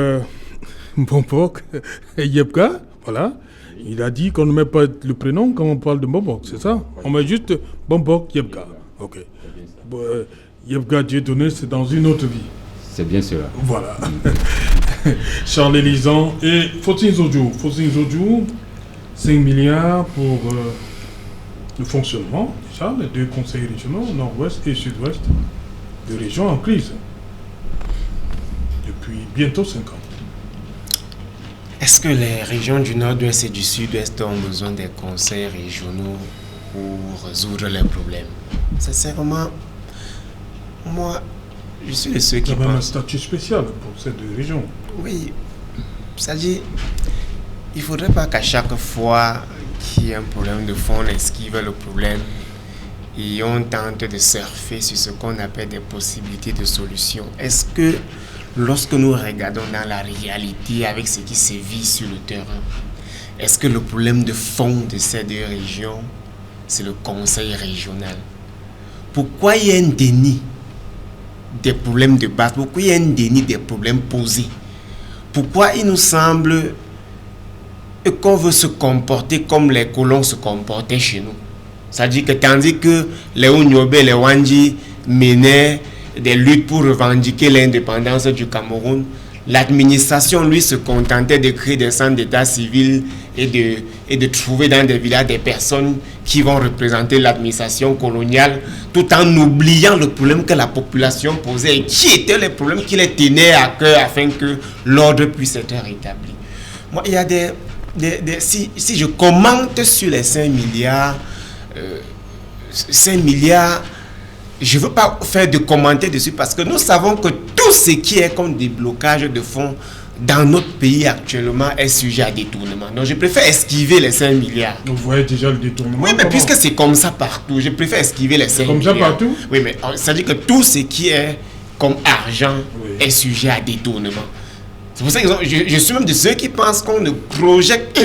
Yebga, voilà. Il a dit qu'on ne met pas le prénom quand on parle de Bombok, c'est ça? On met juste Bombok Yebga. Ok. Yebga Dieudonné, c'est dans une autre vie. C'est bien cela. Voilà. Charles Elisan et Faustine Zodjou. Faustine Zodjou, 5 milliards pour le fonctionnement. Ça, les deux conseils régionaux, nord-ouest et sud-ouest, de régions en crise. Depuis bientôt 5 ans. Est-ce que les régions du nord-ouest et du sud-ouest ont besoin des conseils régionaux pour résoudre leurs problèmes? Sincèrement, moi, je suis de ceux qui pensent... Il y a un statut spécial pour ces deux régions. Oui, c'est-à-dire, il ne faudrait pas qu'à chaque fois qu'il y a un problème de fond, on esquive le problème et on tente de surfer sur ce qu'on appelle des possibilités de solutions. Est-ce que lorsque nous regardons dans la réalité avec ce qui se vit sur le terrain, est-ce que le problème de fond de ces deux régions, c'est le conseil régional? Pourquoi il y a un déni des problèmes de base? Pourquoi il y a un déni des problèmes posés? Pourquoi il nous semble qu'on veut se comporter comme les colons se comportaient chez nous? C'est-à-dire que tandis que les Ounyobe, les Wandji menaient des luttes pour revendiquer l'indépendance du Cameroun, l'administration, lui, se contentait de créer des centres d'état civil et de trouver dans des villages des personnes qui vont représenter l'administration coloniale, tout en oubliant le problème que la population posait et qui étaient les problèmes qui les tenaient à cœur afin que l'ordre puisse être rétabli. Moi, il y a si je commente sur les 5 milliards, 5 milliards, je ne veux pas faire de commentaires dessus parce que nous savons que tout ce qui est comme déblocage de fonds dans notre pays actuellement est sujet à détournement. Donc je préfère esquiver les 5 milliards. Vous voyez déjà le détournement? Oui, mais puisque c'est comme ça partout, je préfère esquiver les 5 milliards. Comme ça partout? Oui, mais ça dit que tout ce qui est comme argent est sujet à détournement. C'est pour ça que je suis même de ceux qui pensent qu'on ne projette,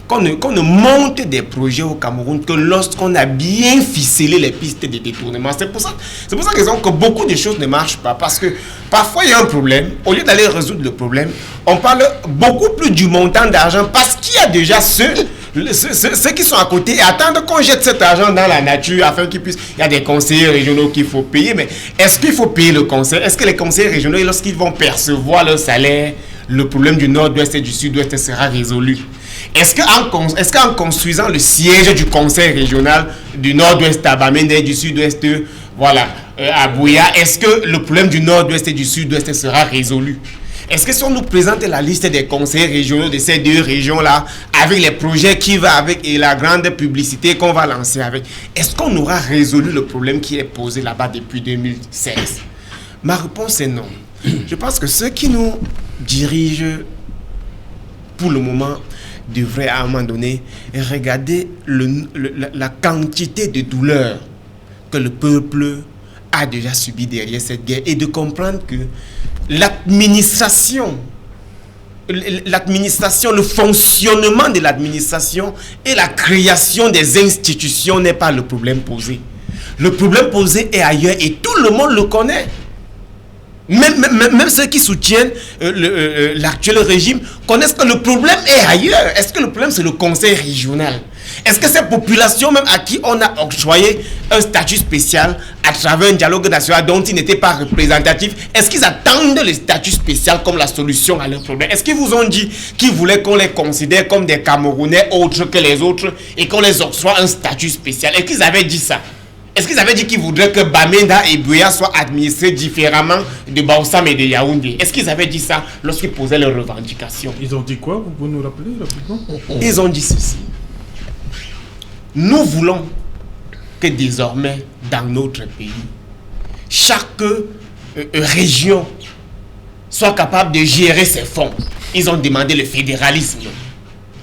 qu'on ne monte des projets au Cameroun que lorsqu'on a bien ficelé les pistes de détournement. C'est pour ça que beaucoup de choses ne marchent pas. Parce que parfois il y a un problème, au lieu d'aller résoudre le problème, on parle beaucoup plus du montant d'argent parce qu'il y a déjà ceux qui sont à côté et attendent qu'on jette cet argent dans la nature afin qu'ils puissent... Il y a des conseillers régionaux qu'il faut payer, mais est-ce qu'il faut payer le conseil? Est-ce que les conseillers régionaux, lorsqu'ils vont percevoir leur salaire, le problème du nord-ouest et du sud-ouest sera résolu? Est-ce qu'en construisant le siège du conseil régional du nord-ouest à Bamenda et du sud-ouest, voilà, à Buea, est-ce que le problème du nord-ouest et du sud-ouest sera résolu? Est-ce que si on nous présente la liste des conseils régionaux de ces deux régions-là, avec les projets qui vont avec et la grande publicité qu'on va lancer avec, est-ce qu'on aura résolu le problème qui est posé là-bas depuis 2016? Ma réponse est non. Je pense que ceux qui nous dirigent, pour le moment, devraient à un moment donné regarder la quantité de douleur que le peuple a déjà subi derrière cette guerre et de comprendre que l'administration, le fonctionnement de l'administration et la création des institutions n'est pas le problème posé. Le problème posé est ailleurs et tout le monde le connaît. Même ceux qui soutiennent l'actuel régime connaissent que le problème est ailleurs. Est-ce que le problème c'est le conseil régional? Est-ce que ces populations même à qui on a octroyé un statut spécial à travers un dialogue national dont ils n'étaient pas représentatifs, est-ce qu'ils attendent le statut spécial comme la solution à leurs problèmes? Est-ce qu'ils vous ont dit qu'ils voulaient qu'on les considère comme des Camerounais autres que les autres et qu'on les octroie un statut spécial? Est-ce qu'ils avaient dit ça? Est-ce qu'ils avaient dit qu'ils voudraient que Bamenda et Buea soient administrés différemment de Baossam et de Yaoundé? Est-ce qu'ils avaient dit ça lorsqu'ils posaient leurs revendications? Ils ont dit quoi? Vous pouvez nous rappeler rapidement? Ils ont dit ceci. Nous voulons que désormais, dans notre pays, chaque région soit capable de gérer ses fonds. Ils ont demandé le fédéralisme.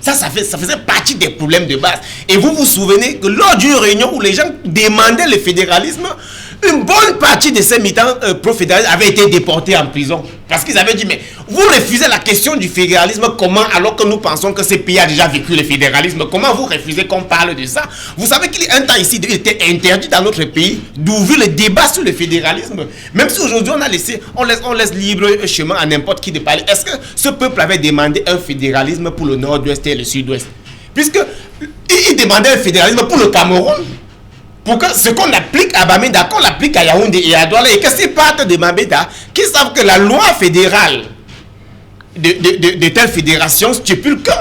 Ça faisait partie des problèmes de base. Et vous vous souvenez que lors d'une réunion où les gens demandaient le fédéralisme, une bonne partie de ces militants pro-fédéralistes avaient été déportés en prison. Parce qu'ils avaient dit, mais vous refusez la question du fédéralisme, comment, alors que nous pensons que ce pays a déjà vécu le fédéralisme, comment vous refusez qu'on parle de ça? Vous savez qu'il y a un temps ici, il était interdit dans notre pays d'ouvrir le débat sur le fédéralisme. Même si aujourd'hui on laisse libre chemin à n'importe qui de parler. Est-ce que ce peuple avait demandé un fédéralisme pour le nord-ouest et le sud-ouest? Puisque il demandait un fédéralisme pour le Cameroun. Pour que ce qu'on applique à Bamenda, qu'on l'applique à Yaoundé et à Douala, et que ces partent de Bamenda, qui savent que la loi fédérale de telle fédération stipule que.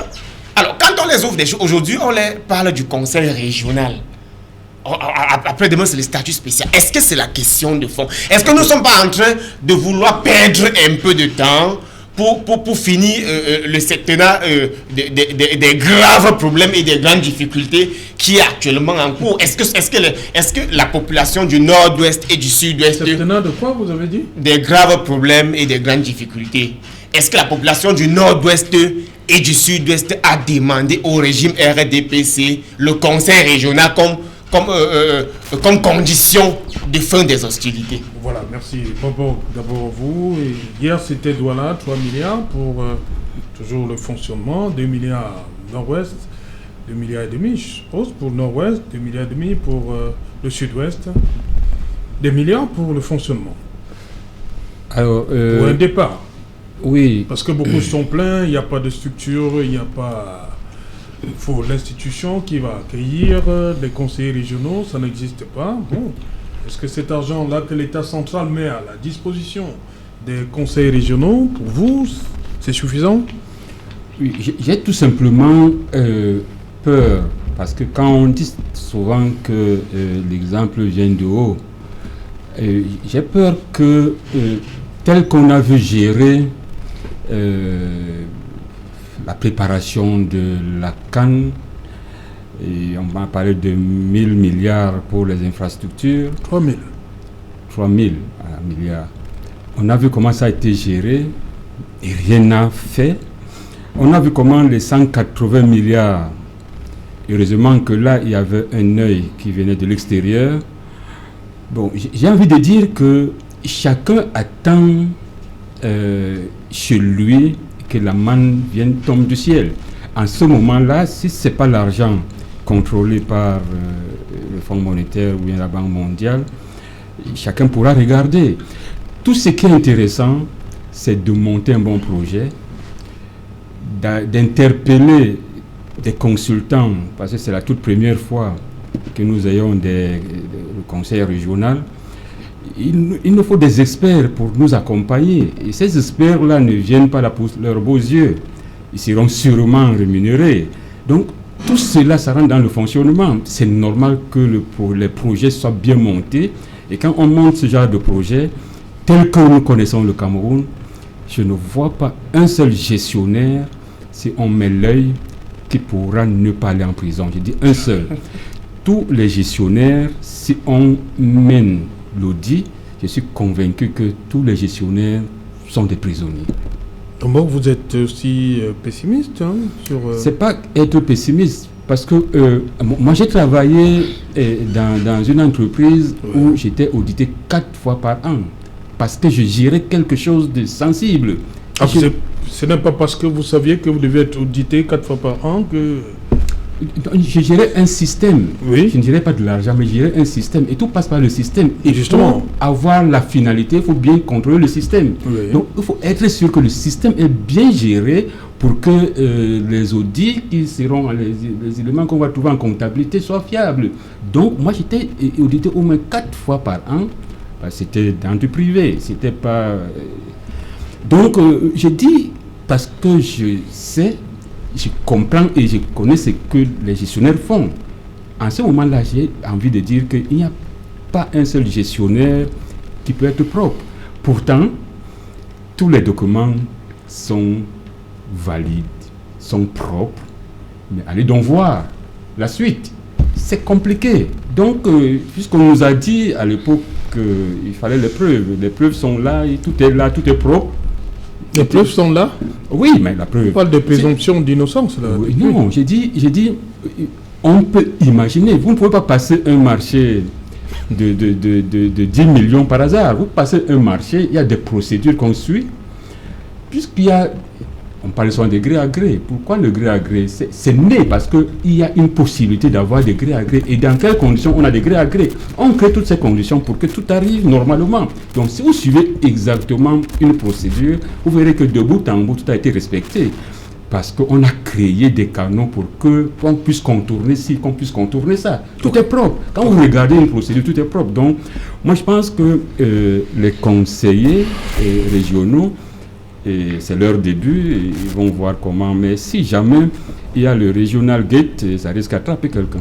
Alors, quand on les ouvre des choses, aujourd'hui, on les parle du conseil régional. Après, demain, c'est le statut spécial. Est-ce que c'est la question de fond? Est-ce que nous ne sommes pas en train de vouloir perdre un peu de temps pour finir le septennat des graves problèmes et des grandes difficultés qui est actuellement en cours? Est-ce que la population du nord-ouest et du sud-ouest... Septennat de quoi vous avez dit? Des graves problèmes et des grandes difficultés. Est-ce que la population du nord-ouest et du sud-ouest a demandé au régime RDPC le conseil régional comme condition de fin des hostilités? Voilà, merci. D'abord vous. Hier, c'était Douala, 3 milliards pour toujours le fonctionnement, 2 milliards nord-ouest, 2 milliards et demi, je suppose, pour le nord-ouest, 2 milliards et demi pour le sud-ouest, des milliards pour le fonctionnement. Alors, pour un départ. Oui. Parce que beaucoup sont pleins, il n'y a pas de structure, il n'y a pas... Il faut l'institution qui va accueillir les conseillers régionaux, ça n'existe pas. Bon, est-ce que cet argent-là que l'État central met à la disposition des conseils régionaux, pour vous, c'est suffisant? Oui, j'ai tout simplement peur, parce que quand on dit souvent que l'exemple vient de haut, j'ai peur que tel qu'on a vu gérer la préparation de la CAN, et on va parler de 1000 milliards pour les infrastructures. 3000 milliards. On a vu comment ça a été géré et rien n'a fait. On a vu comment les 180 milliards, heureusement que là il y avait un œil qui venait de l'extérieur. Bon, j'ai envie de dire que chacun attend chez lui que la manne vienne tomber du ciel. En ce moment-là, si ce n'est pas l'argent contrôlé par le Fonds monétaire ou bien la Banque mondiale, chacun pourra regarder. Tout ce qui est intéressant, c'est de monter un bon projet, d'interpeller des consultants, parce que c'est la toute première fois que nous ayons le conseil régional. Il nous faut des experts pour nous accompagner. Et ces experts-là ne viennent pas là pour leurs beaux yeux. Ils seront sûrement rémunérés. Donc, tout cela, ça rentre dans le fonctionnement. C'est normal que les projets soient bien montés Et quand on monte ce genre de projet, tel que nous connaissons le Cameroun, je ne vois pas un seul gestionnaire, si on met l'œil, qui pourra ne pas aller en prison. Je dis un seul. Tous les gestionnaires, si on mène l'audit, je suis convaincu que tous les gestionnaires sont des prisonniers. Donc vous êtes aussi pessimiste sur... C'est pas être pessimiste, parce que moi j'ai travaillé dans une entreprise où j'étais audité 4 fois par an, parce que je gérais quelque chose de sensible. Ce n'est pas parce que vous saviez que vous devez être audité 4 fois par an que... Je gérais un système. Oui. Je ne dirais pas de l'argent, mais je gérais un système. Et tout passe par le système. Et justement, pour avoir la finalité, il faut bien contrôler le système. Oui. Donc, il faut être sûr que le système est bien géré pour que les audits qui seront les éléments qu'on va trouver en comptabilité soient fiables. Donc, moi, j'étais audité au moins 4 fois par an. C'était dans du privé. C'était pas... Donc, je dis, parce que je sais... Je comprends et je connais ce que les gestionnaires font. En ce moment-là, j'ai envie de dire qu'il n'y a pas un seul gestionnaire qui peut être propre. Pourtant, tous les documents sont valides, sont propres. Mais allez donc voir la suite. C'est compliqué. Donc, puisqu'on nous a dit à l'époque qu'il fallait les preuves sont là, et tout est là, tout est propre. Les preuves sont là. Oui, mais la preuve... On parle de présomption d'innocence, là. Oui, non, j'ai dit, on peut imaginer, vous ne pouvez pas passer un marché de 10 millions par hasard. Vous passez un marché, il y a des procédures qu'on suit, puisqu'il y a... On parle souvent de gré à gré. Pourquoi le gré à gré? C'est né parce qu'il y a une possibilité d'avoir des gré à gré. Et dans quelles conditions on a des gré à gré? On crée toutes ces conditions pour que tout arrive normalement. Donc si vous suivez exactement une procédure, vous verrez que de bout en bout, tout a été respecté. Parce qu'on a créé des canaux pour qu'on puisse contourner ci, qu'on puisse contourner ça. Tout est propre. Quand vous regardez une procédure, tout est propre. Donc, moi je pense que les conseillers régionaux, et c'est leur début, et ils vont voir comment. Mais si jamais il y a le regional gate, ça risque d'attraper quelqu'un.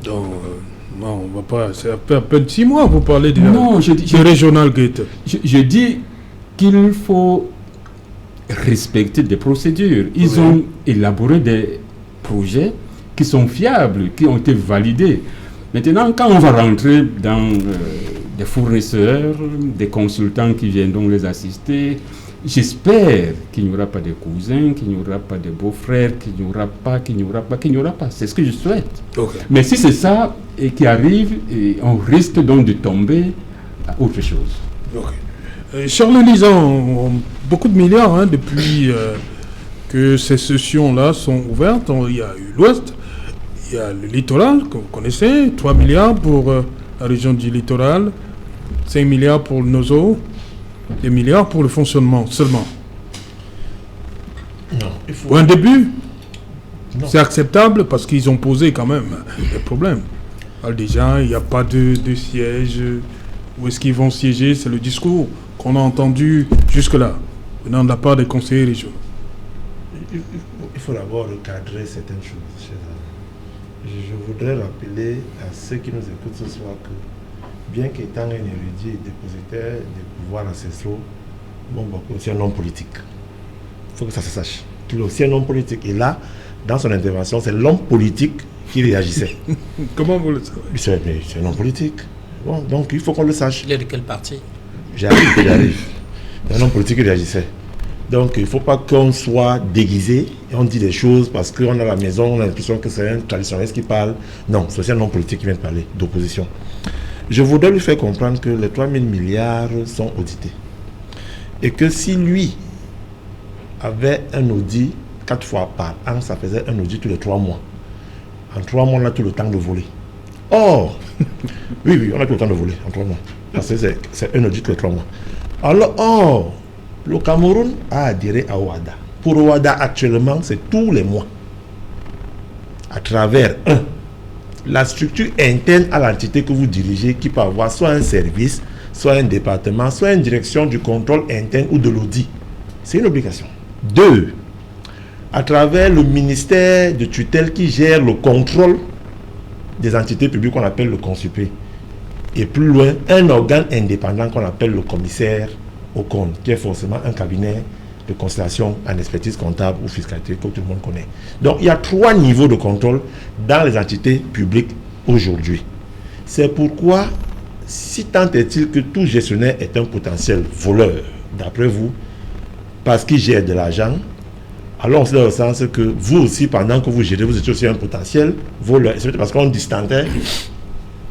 Donc, non, on va pas. Ça fait à peine 6 mois vous parlez de regional gate. Je dis qu'il faut respecter des procédures. Ils ont élaboré des projets qui sont fiables, qui ont été validés. Maintenant, quand on va rentrer dans des fournisseurs, des consultants qui viendront les assister, j'espère qu'il n'y aura pas de cousins, qu'il n'y aura pas de beaux-frères, qu'il n'y aura pas. C'est ce que je souhaite. Okay. Mais si c'est ça et qui arrive, on risque donc de tomber à autre chose. Okay. Charles Lisan, beaucoup de milliards depuis que ces sessions-là sont ouvertes. Il y a eu l'Ouest, il y a le littoral, que vous connaissez, 3 milliards pour la région du littoral, 5 milliards pour le NOZO, des milliards pour le fonctionnement seulement. Non, il faut... Pour un début, c'est acceptable parce qu'ils ont posé quand même des problèmes. Alors déjà, il n'y a pas de siège. Où est-ce qu'ils vont siéger? C'est le discours qu'on a entendu jusque-là, venant de la part des conseillers régionaux. Il faut d'abord recadrer certaines choses, chers amis. Je voudrais rappeler à ceux qui nous écoutent ce soir que, bien qu'étant un érudit et dépositaire des pouvoirs ancestraux, Bokoko est un homme politique. Il faut que ça se sache. Il est aussi un homme politique. Et là, dans son intervention, c'est l'homme politique qui réagissait. Comment vous le savez? C'est un homme politique. Bon, donc il faut qu'on le sache. Il est de quel parti? J'arrive. C'est un homme politique qui réagissait. Donc il ne faut pas qu'on soit déguisé et on dit des choses parce qu'on a la maison, on a l'impression que c'est un traditionnaliste qui parle. Non, c'est aussi un homme politique qui vient de parler d'opposition. Je voudrais lui faire comprendre que les 3 000 milliards sont audités. Et que si lui avait un audit 4 fois par an, ça faisait un audit tous les 3 mois. En 3 mois, on a tout le temps de voler. Or, oui, on a tout le temps de voler en 3 mois. Parce que c'est un audit tous les 3 mois. Alors, le Cameroun a adhéré à OHADA. Pour OHADA, actuellement, c'est tous les mois. À travers, la structure interne à l'entité que vous dirigez, qui peut avoir soit un service, soit un département, soit une direction du contrôle interne ou de l'audit. C'est une obligation. 2, à travers le ministère de tutelle qui gère le contrôle des entités publiques qu'on appelle le CONSUPÉ. Et plus loin, un organe indépendant qu'on appelle le commissaire au compte, qui est forcément un cabinet de constellation en expertise comptable ou fiscalité que tout le monde connaît. Donc, il y a 3 niveaux de contrôle dans les entités publiques aujourd'hui. C'est pourquoi, si tant est-il que tout gestionnaire est un potentiel voleur, d'après vous, parce qu'il gère de l'argent, alors c'est dans le sens que vous aussi, pendant que vous gérez, vous êtes aussi un potentiel voleur. C'est parce qu'on distinguait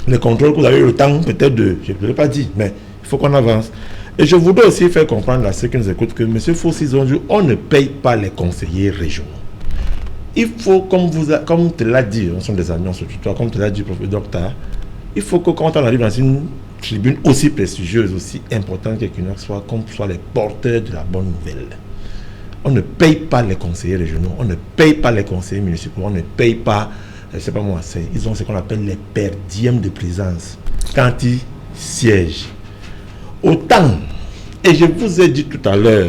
les contrôles que vous avez eu le temps peut-être de... Je ne l'ai pas dit, mais il faut qu'on avance. Et je voudrais aussi faire comprendre à ceux qui nous écoutent que M. Fossi-Zonju, on ne paye pas les conseillers régionaux. Il faut, comme te l'a dit, on sont des amis, on se tutoie, comme te l'a dit le docteur, il faut que quand on arrive dans une tribune aussi prestigieuse, aussi importante qu'Equinox soit, qu'on soit les porteurs de la bonne nouvelle. On ne paye pas les conseillers régionaux, on ne paye pas les conseillers municipaux, on ne paye pas, je ne sais pas moi, ils ont ce qu'on appelle les perdièmes de présence quand ils siègent. Autant, et je vous ai dit tout à l'heure,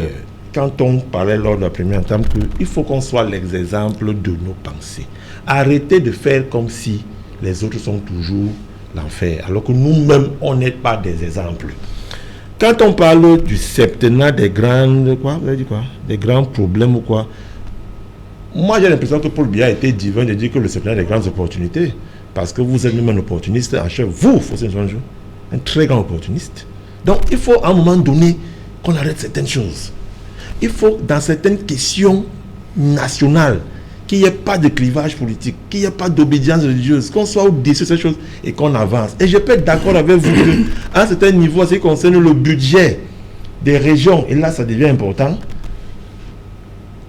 quand on parlait lors de la première entame, qu'il faut qu'on soit l'exemple de nos pensées. Arrêtez de faire comme si les autres sont toujours l'enfer, alors que nous-mêmes, on n'est pas des exemples. Quand on parle du septennat des grandes, vous avez dit quoi? Des grands problèmes ou quoi? Moi, j'ai l'impression que Paul Biya a été divin de dire que le septennat des grandes opportunités, parce que vous êtes même un opportuniste en chef, vous, Fossi-Zonju, un très grand opportuniste. Donc, il faut à un moment donné qu'on arrête certaines choses. Il faut, dans certaines questions nationales, qu'il n'y ait pas de clivage politique, qu'il n'y ait pas d'obédience religieuse, qu'on soit au-dessus de ces choses et qu'on avance. Et je peux être d'accord avec vous qu'à un certain niveau, ce qui concerne le budget des régions, et là ça devient important,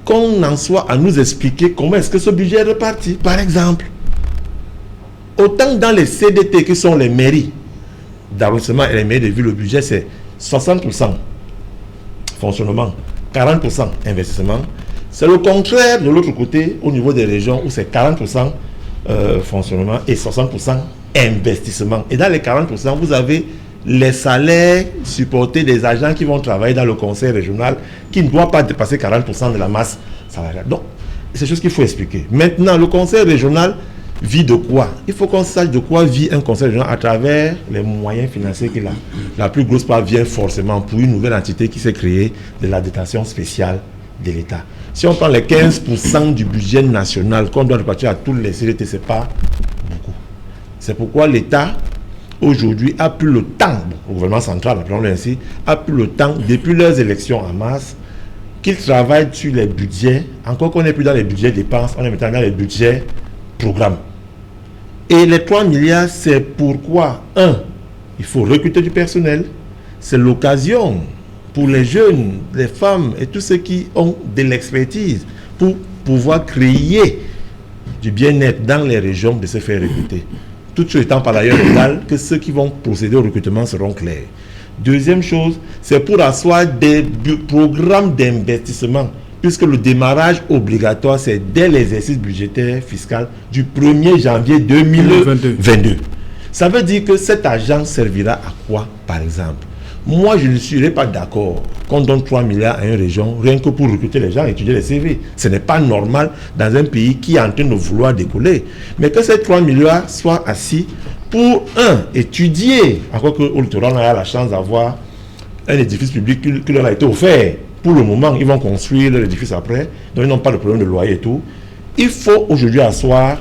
qu'on en soit à nous expliquer comment est-ce que ce budget est reparti. Par exemple, autant dans les CDT qui sont les mairies d'arrondissement et les mairies de ville, le budget c'est 60% fonctionnement, 40% investissement. C'est le contraire de l'autre côté au niveau des régions où c'est 40% fonctionnement et 60% investissement. Et dans les 40%, vous avez les salaires supportés des agents qui vont travailler dans le conseil régional qui ne doit pas dépasser 40% de la masse salariale. Donc, c'est chose qu'il faut expliquer. Maintenant, le conseil régional vit de quoi? Il faut qu'on sache de quoi vit un conseil régional à travers les moyens financiers qu'il a. La plus grosse part vient forcément pour une nouvelle entité qui s'est créée de la dotation spéciale de l'État. Si on prend les 15% du budget national qu'on doit répartir à tous les CDT, ce n'est pas beaucoup. C'est pourquoi l'État, aujourd'hui, a plus le temps, le gouvernement central, appelons-le ainsi, a plus le temps, depuis leurs élections en mars, qu'ils travaillent sur les budgets, encore qu'on n'est plus dans les budgets dépenses, on est maintenant dans les budgets programmes. Et les 3 milliards, c'est pourquoi, il faut recruter du personnel, c'est l'occasion pour les jeunes, les femmes et tous ceux qui ont de l'expertise pour pouvoir créer du bien-être dans les régions de se faire recruter. Tout ce étant par ailleurs égal que ceux qui vont procéder au recrutement seront clairs. Deuxième chose, c'est pour asseoir des programmes d'investissement, puisque le démarrage obligatoire, c'est dès l'exercice budgétaire fiscal du 1er janvier 2022. Ça veut dire que cet argent servira à quoi, par exemple? Moi, je ne serais pas d'accord qu'on donne 3 milliards à une région rien que pour recruter les gens et étudier les CV. Ce n'est pas normal dans un pays qui est en train de vouloir décoller. Mais que ces 3 milliards soient assis pour, étudier. Encore que au littoral, on a la chance d'avoir un édifice public qui leur a été offert. Pour le moment, ils vont construire l'édifice après. Donc, ils n'ont pas de problème de loyer et tout. Il faut aujourd'hui asseoir,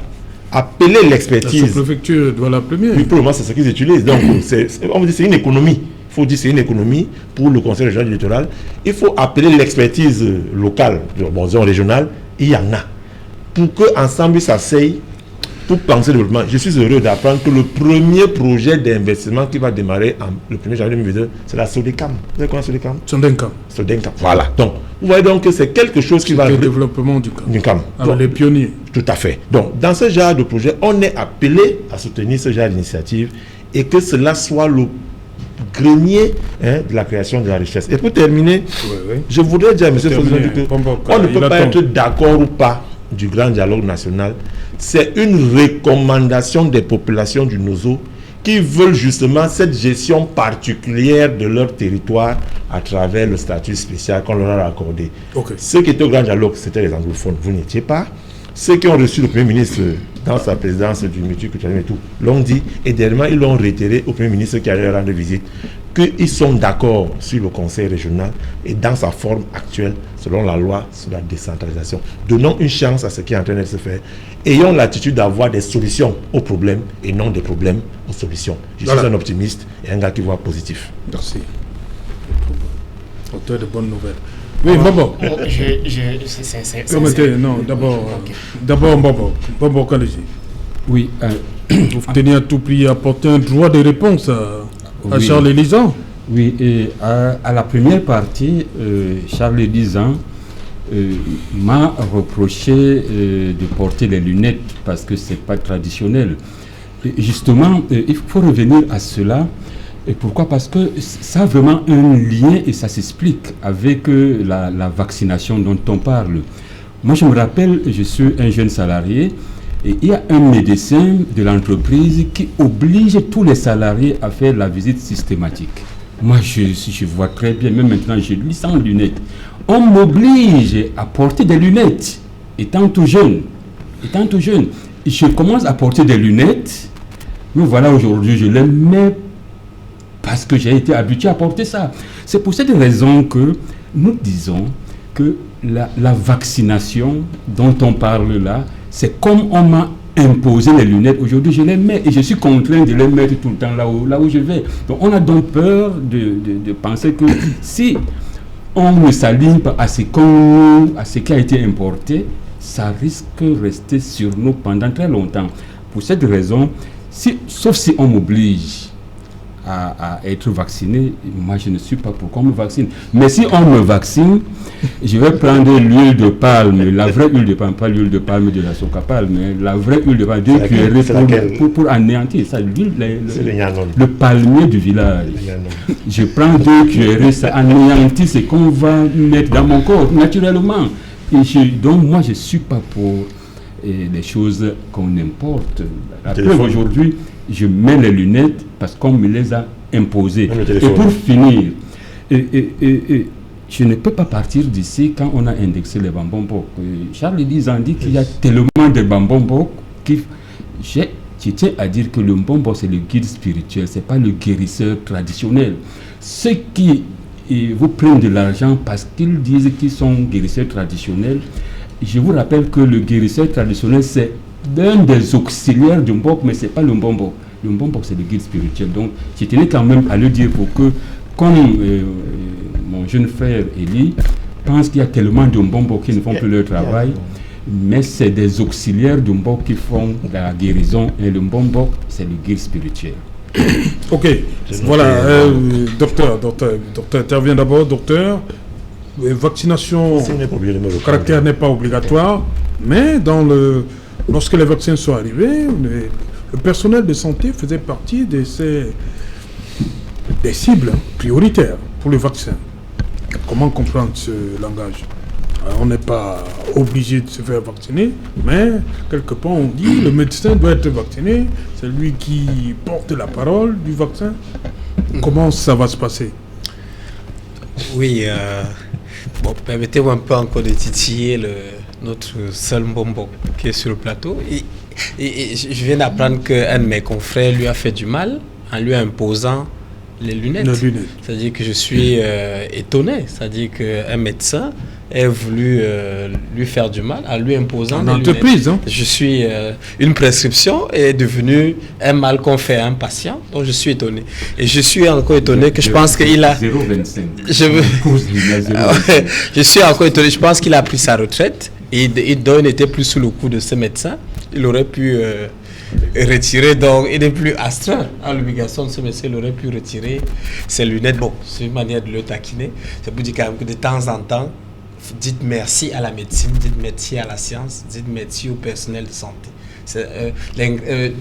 appeler l'expertise. La sous-préfecture doit la première. Oui, pour le moment, c'est ce qu'ils utilisent. Donc, on vous dit c'est une économie. Il faut dire c'est une économie pour le conseil régional du littoral. Il faut appeler l'expertise locale, bon, disons régionale, il y en a. Pour qu'ensemble ils s'asseyent pour penser le développement. Je suis heureux d'apprendre que le premier projet d'investissement qui va démarrer le 1er janvier 2022, c'est la Sodecam. Vous savez quoi, Sodecam? Sodecam. Voilà. Donc, vous voyez donc que c'est quelque chose qui va... Le développement du CAM. Donc, les pionniers. Tout à fait. Donc, dans ce genre de projet, on est appelé à soutenir ce genre d'initiative et que cela soit le grenier de la création de la richesse. Et pour terminer, je voudrais dire à M. Fossi-Zonju qu'on ne peut pas être d'accord ou pas du grand dialogue national. C'est une recommandation des populations du Nozo qui veulent justement cette gestion particulière de leur territoire à travers le statut spécial qu'on leur a accordé. Ceux qui étaient au grand dialogue, c'était les anglophones. Vous n'étiez pas. ceux qui ont reçu le Premier ministre dans sa présidence du multiculturalisme et tout, l'ont dit, et dernièrement, ils l'ont réitéré au Premier ministre qui allait rendre visite, qu'ils sont d'accord sur le conseil régional et dans sa forme actuelle, selon la loi sur la décentralisation. Donnons une chance à ce qui est en train de se faire. Ayons l'attitude d'avoir des solutions aux problèmes et non des problèmes aux solutions. Je suis un optimiste et un gars qui voit positif. Merci. Auteur de bonnes nouvelles. Oui, Bobo. Non, d'abord Bobo Kandji. Oui. Vous tenez à tout prix à apporter un droit de réponse à Charles Lisan. Oui, et à la première partie, Charles Lisan m'a reproché de porter les lunettes parce que ce n'est pas traditionnel. Et justement, il faut revenir à cela. Et pourquoi? Parce que ça a vraiment un lien et ça s'explique avec la vaccination dont on parle. Moi, je me rappelle, je suis un jeune salarié et il y a un médecin de l'entreprise qui oblige tous les salariés à faire la visite systématique. Moi, je vois très bien, même maintenant, je lis sans lunettes. On m'oblige à porter des lunettes, étant tout jeune. Je commence à porter des lunettes, mais voilà, aujourd'hui, je les mets parce que j'ai été habitué à porter ça. C'est pour cette raison que nous disons que la vaccination dont on parle là, c'est comme on m'a imposé les lunettes. Aujourd'hui, je les mets et je suis contraint de les mettre tout le temps là où je vais. Donc, on a donc peur de penser que si on ne s'aligne pas à ce qui a été importé, ça risque de rester sur nous pendant très longtemps. Pour cette raison, sauf si on m'oblige à être vacciné, moi je ne suis pas pour qu'on me vaccine. Mais si on me vaccine, je vais prendre l'huile de palme, la vraie huile de palme, pas l'huile de palme de la soca palme, mais la vraie huile de palme, 2 cuillerées pour anéantir ça, le palmier du village. Je prends 2 cuillerées, ça anéantit ce qu'on va mettre dans mon corps naturellement. Donc moi je ne suis pas pour des choses qu'on importe. Après aujourd'hui, je mets les lunettes parce qu'on me les a imposées. Et pour finir, je ne peux pas partir d'ici quand on a indexé les bambambok. Charles Lisan dit qu'il y a tellement de bambambok je tiens à dire que le mbombo c'est le guide spirituel, c'est pas le guérisseur traditionnel. Ceux qui vous prennent de l'argent parce qu'ils disent qu'ils sont guérisseurs traditionnels, je vous rappelle que le guérisseur traditionnel c'est d'un des auxiliaires du mbok, mais ce n'est pas le mbombo. Le mbombo, c'est le guide spirituel. Donc, je tenais quand même à le dire pour que, comme mon jeune frère Élie pense qu'il y a tellement de mbombo qui ne font plus leur travail, mais c'est des auxiliaires du mbok qui font la guérison, et le mbombo, c'est le guide spirituel. Ok, voilà, docteur, intervient d'abord, docteur. Vaccination, le caractère n'est pas obligatoire, mais lorsque les vaccins sont arrivés, le personnel de santé faisait partie des cibles prioritaires pour le vaccin. Comment comprendre ce langage? On n'est pas obligé de se faire vacciner, mais quelque part on dit le médecin doit être vacciné, c'est lui qui porte la parole du vaccin. Comment ça va se passer? Oui, permettez-moi un peu encore de titiller notre seul mbombo qui est sur le plateau. Et je viens d'apprendre qu'un de mes confrères lui a fait du mal en lui imposant les lunettes. C'est-à-dire que je suis étonné. C'est-à-dire qu'un médecin ait voulu lui faire du mal en lui imposant des lunettes. Hein? Je suis... une prescription est devenue un mal qu'on fait à un patient. Donc je suis étonné. Et je suis encore étonné que je pense qu'il a... 0,25. Je suis encore étonné. Je pense qu'il a pris sa retraite. Et il n'était plus sous le coup de ce médecin. Il aurait pu retirer, donc il n'est plus astreint à l'obligation de ce médecin, il aurait pu retirer ses lunettes. Bon, c'est une manière de le taquiner. C'est pour dire quand même que de temps en temps, dites merci à la médecine, dites merci à la science, dites merci au personnel de santé.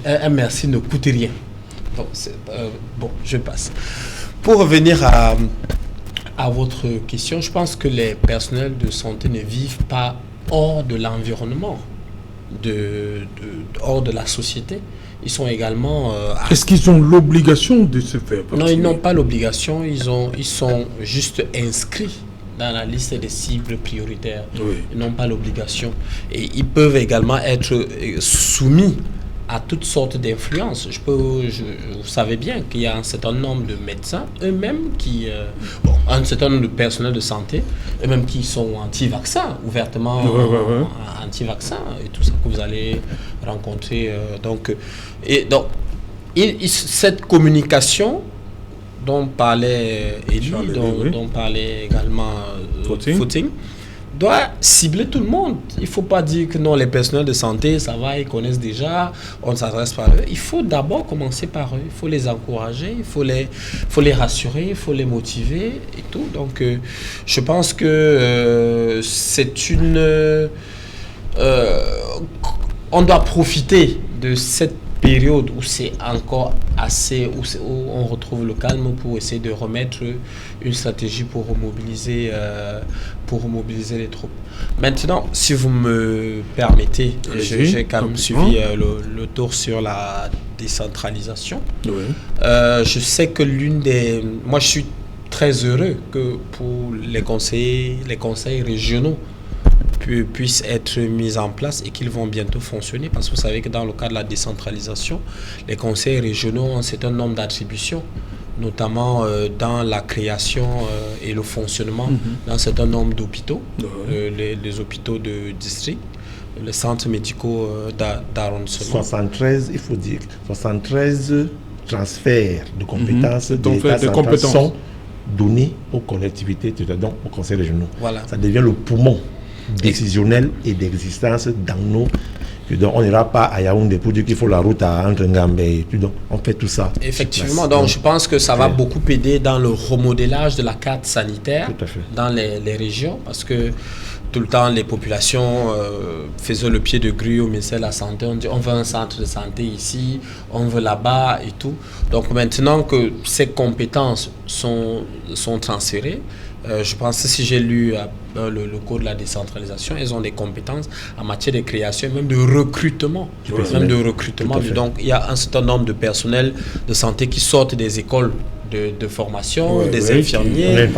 Un merci ne coûte rien. Donc, bon, je passe. Pour revenir à votre question, je pense que les personnels de santé ne vivent pas hors de l'environnement, hors de la société. Ils sont également... Est-ce qu'ils ont l'obligation de se faire vacciner? Non, ils n'ont pas l'obligation, ils sont juste inscrits dans la liste des cibles prioritaires. Ils n'ont pas l'obligation. Et ils peuvent également être soumis à toutes sortes d'influences. Vous savez bien qu'il y a un certain nombre de médecins eux-mêmes un certain nombre de personnels de santé eux-mêmes qui sont anti-vaccins, ouvertement anti-vaccins et tout ça que vous allez rencontrer. Donc, cette communication dont parlait Elie, dont parlait également Footing, doit cibler tout le monde. Il ne faut pas dire que non, les personnels de santé, ça va, ils connaissent déjà, on ne s'adresse pas à eux. Il faut d'abord commencer par eux. Il faut les encourager, il faut les rassurer, il faut les motiver et tout. Donc, je pense que on doit profiter de cette période où c'est encore où on retrouve le calme pour essayer de remettre une stratégie pour remobiliser les troupes. Maintenant, si vous me permettez, j'ai quand même suivi le tour sur la décentralisation. Je sais que moi je suis très heureux que pour les conseils régionaux puissent être mis en place et qu'ils vont bientôt fonctionner, parce que vous savez que dans le cadre de la décentralisation, les conseils régionaux ont un certain nombre d'attributions, notamment dans la création et le fonctionnement d'un certain nombre d'hôpitaux, les hôpitaux de district, les centres médicaux d'arrondissement. 73, il faut dire, 73 transferts de compétences de l'État central sont donnés aux collectivités, donc aux conseils régionaux. Voilà. Ça devient le poumon décisionnel et d'existence dans nos... Donc on n'ira pas à Yaoundé pour dire qu'il faut la route entre Ngambe et puis donc on fait tout ça. Effectivement, donc je pense que ça va beaucoup aider dans le remodelage de la carte sanitaire dans les régions, parce que tout le temps les populations faisaient le pied de grue au ministère de la Santé, on dit on veut un centre de santé ici, on veut là-bas et tout. Donc maintenant que ces compétences sont transférées, je pense que si j'ai lu le code de la décentralisation, ils ont des compétences en matière de création, même de recrutement. Donc il y a un certain nombre de personnels de santé qui sortent des écoles de formation, des infirmiers,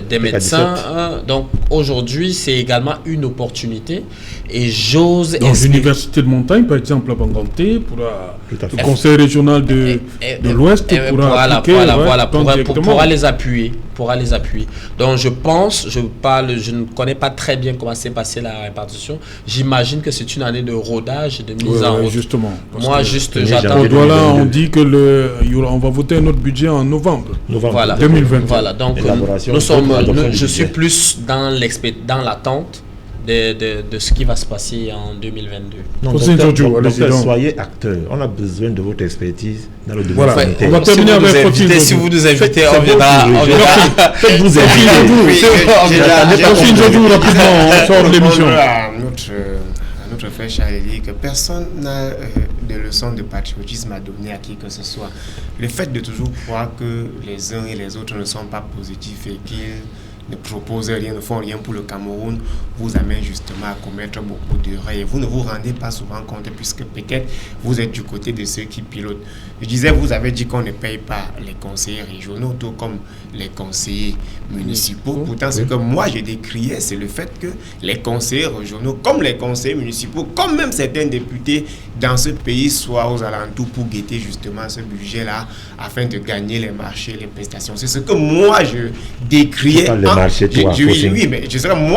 des médecins. Donc aujourd'hui, c'est également une opportunité. Et j'ose... Dans l'université de montagne, par exemple, à Banganté, pour le conseil régional de l'Ouest, pourra les appuyer. Donc je ne connais pas très bien comment s'est passée la répartition. J'imagine que c'est une année de rodage, de mise en route. Justement. Moi, j'attends. On dit que on va voter notre budget en novembre 2020. Voilà, donc je suis plus dans l'attente de ce qui va se passer en 2022. Donc, soyez acteurs. On a besoin de votre expertise dans le domaine sanitaire. On va terminer avec Fotine. Si vous nous invitez, on viendra. Faites-vous inviter. Rapidement, on sort de l'émission. Notre frère Charles dit que personne n'a de leçons de patriotisme à donner à qui que ce soit. Le fait de toujours croire que les uns et les autres ne sont pas positifs et qu'ils ne proposent rien, ne font rien pour le Cameroun, vous amène justement à commettre beaucoup d'erreurs. Et vous ne vous rendez pas souvent compte, puisque peut-être vous êtes du côté de ceux qui pilotent. Je disais, vous avez dit qu'on ne paye pas les conseillers régionaux, tout comme les conseillers municipaux. Pourtant, ce que moi j'ai décrié, c'est le fait que les conseillers régionaux, comme les conseillers municipaux, comme même certains députés dans ce pays, soient aux alentours pour guetter justement ce budget-là, afin de gagner les marchés, les prestations. C'est ce que moi je décriais. Moi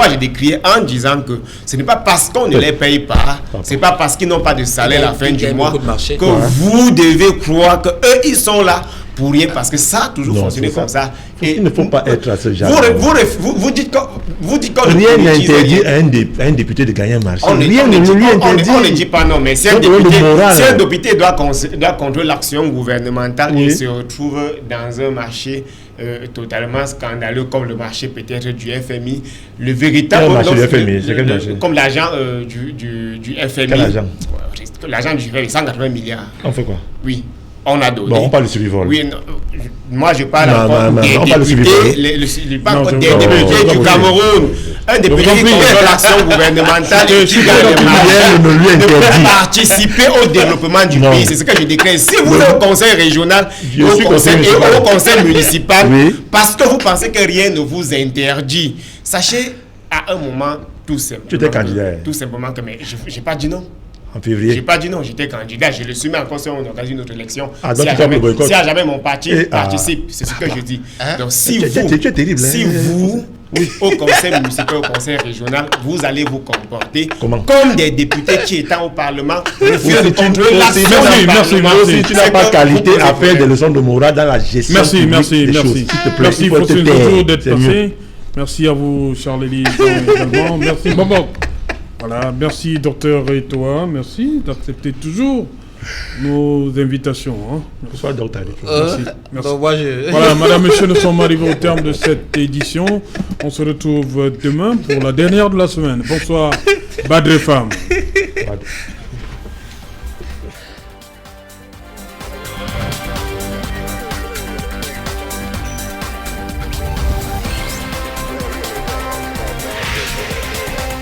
je décriais en disant que ce n'est pas parce qu'on ne les paye pas, c'est pas parce qu'ils n'ont pas de salaire à la fin du mois que vous devez croire que eux ils sont là pour rien, parce que ça a toujours fonctionné comme ça. Et il ne faut pas être à ce genre. Vous dites qu'on rien n'interdit à un député de gagner un marché. Rien ne lui interdit. On ne dit pas non, mais si un député doit contrôler l'action gouvernementale et se retrouve dans un marché totalement scandaleux comme le marché peut-être du FMI, le véritable marché du FMI, c'est quel marché? Comme l'agent du FMI. Quel agent? L'agent du FMI, 180 milliards. On fait quoi? Oui. On a donné. Bon, on parle de survivol. Oui, non, moi je parle encore des députés du Cameroun. un des pays qui contrôle l'action gouvernementale et qui gagne de participer au développement du pays. C'est ce que je déclare. Si vous êtes au conseil régional et au conseil municipal, parce que vous pensez que rien ne vous interdit, sachez à un moment tout simplement. Tu étais candidat. Tout simplement que mais j'ai pas dit non. En février. J'ai pas dit non, j'étais candidat, je le suis mis en conseil, on organise une autre élection. Donc si à jamais mon parti participe, c'est ce que je dis. Donc si vous, au conseil municipal, au conseil régional, vous allez vous comporter comme des députés qui étant au Parlement, refusent de contrôler l'action du Parlement. Si tu n'as pas qualité à faire des leçons de morale dans la gestion des choses, s'il te plaît, merci, il faut toujours d'être passé. Merci à vous, Charles-Élie, également. Merci, Bobo. Voilà, merci, docteur Etoa. Merci d'accepter toujours nos invitations. Bonsoir, docteur. Merci. Voilà, madame, monsieur, nous sommes arrivés au terme de cette édition. On se retrouve demain pour la dernière de la semaine. Bonsoir, Badre Femme.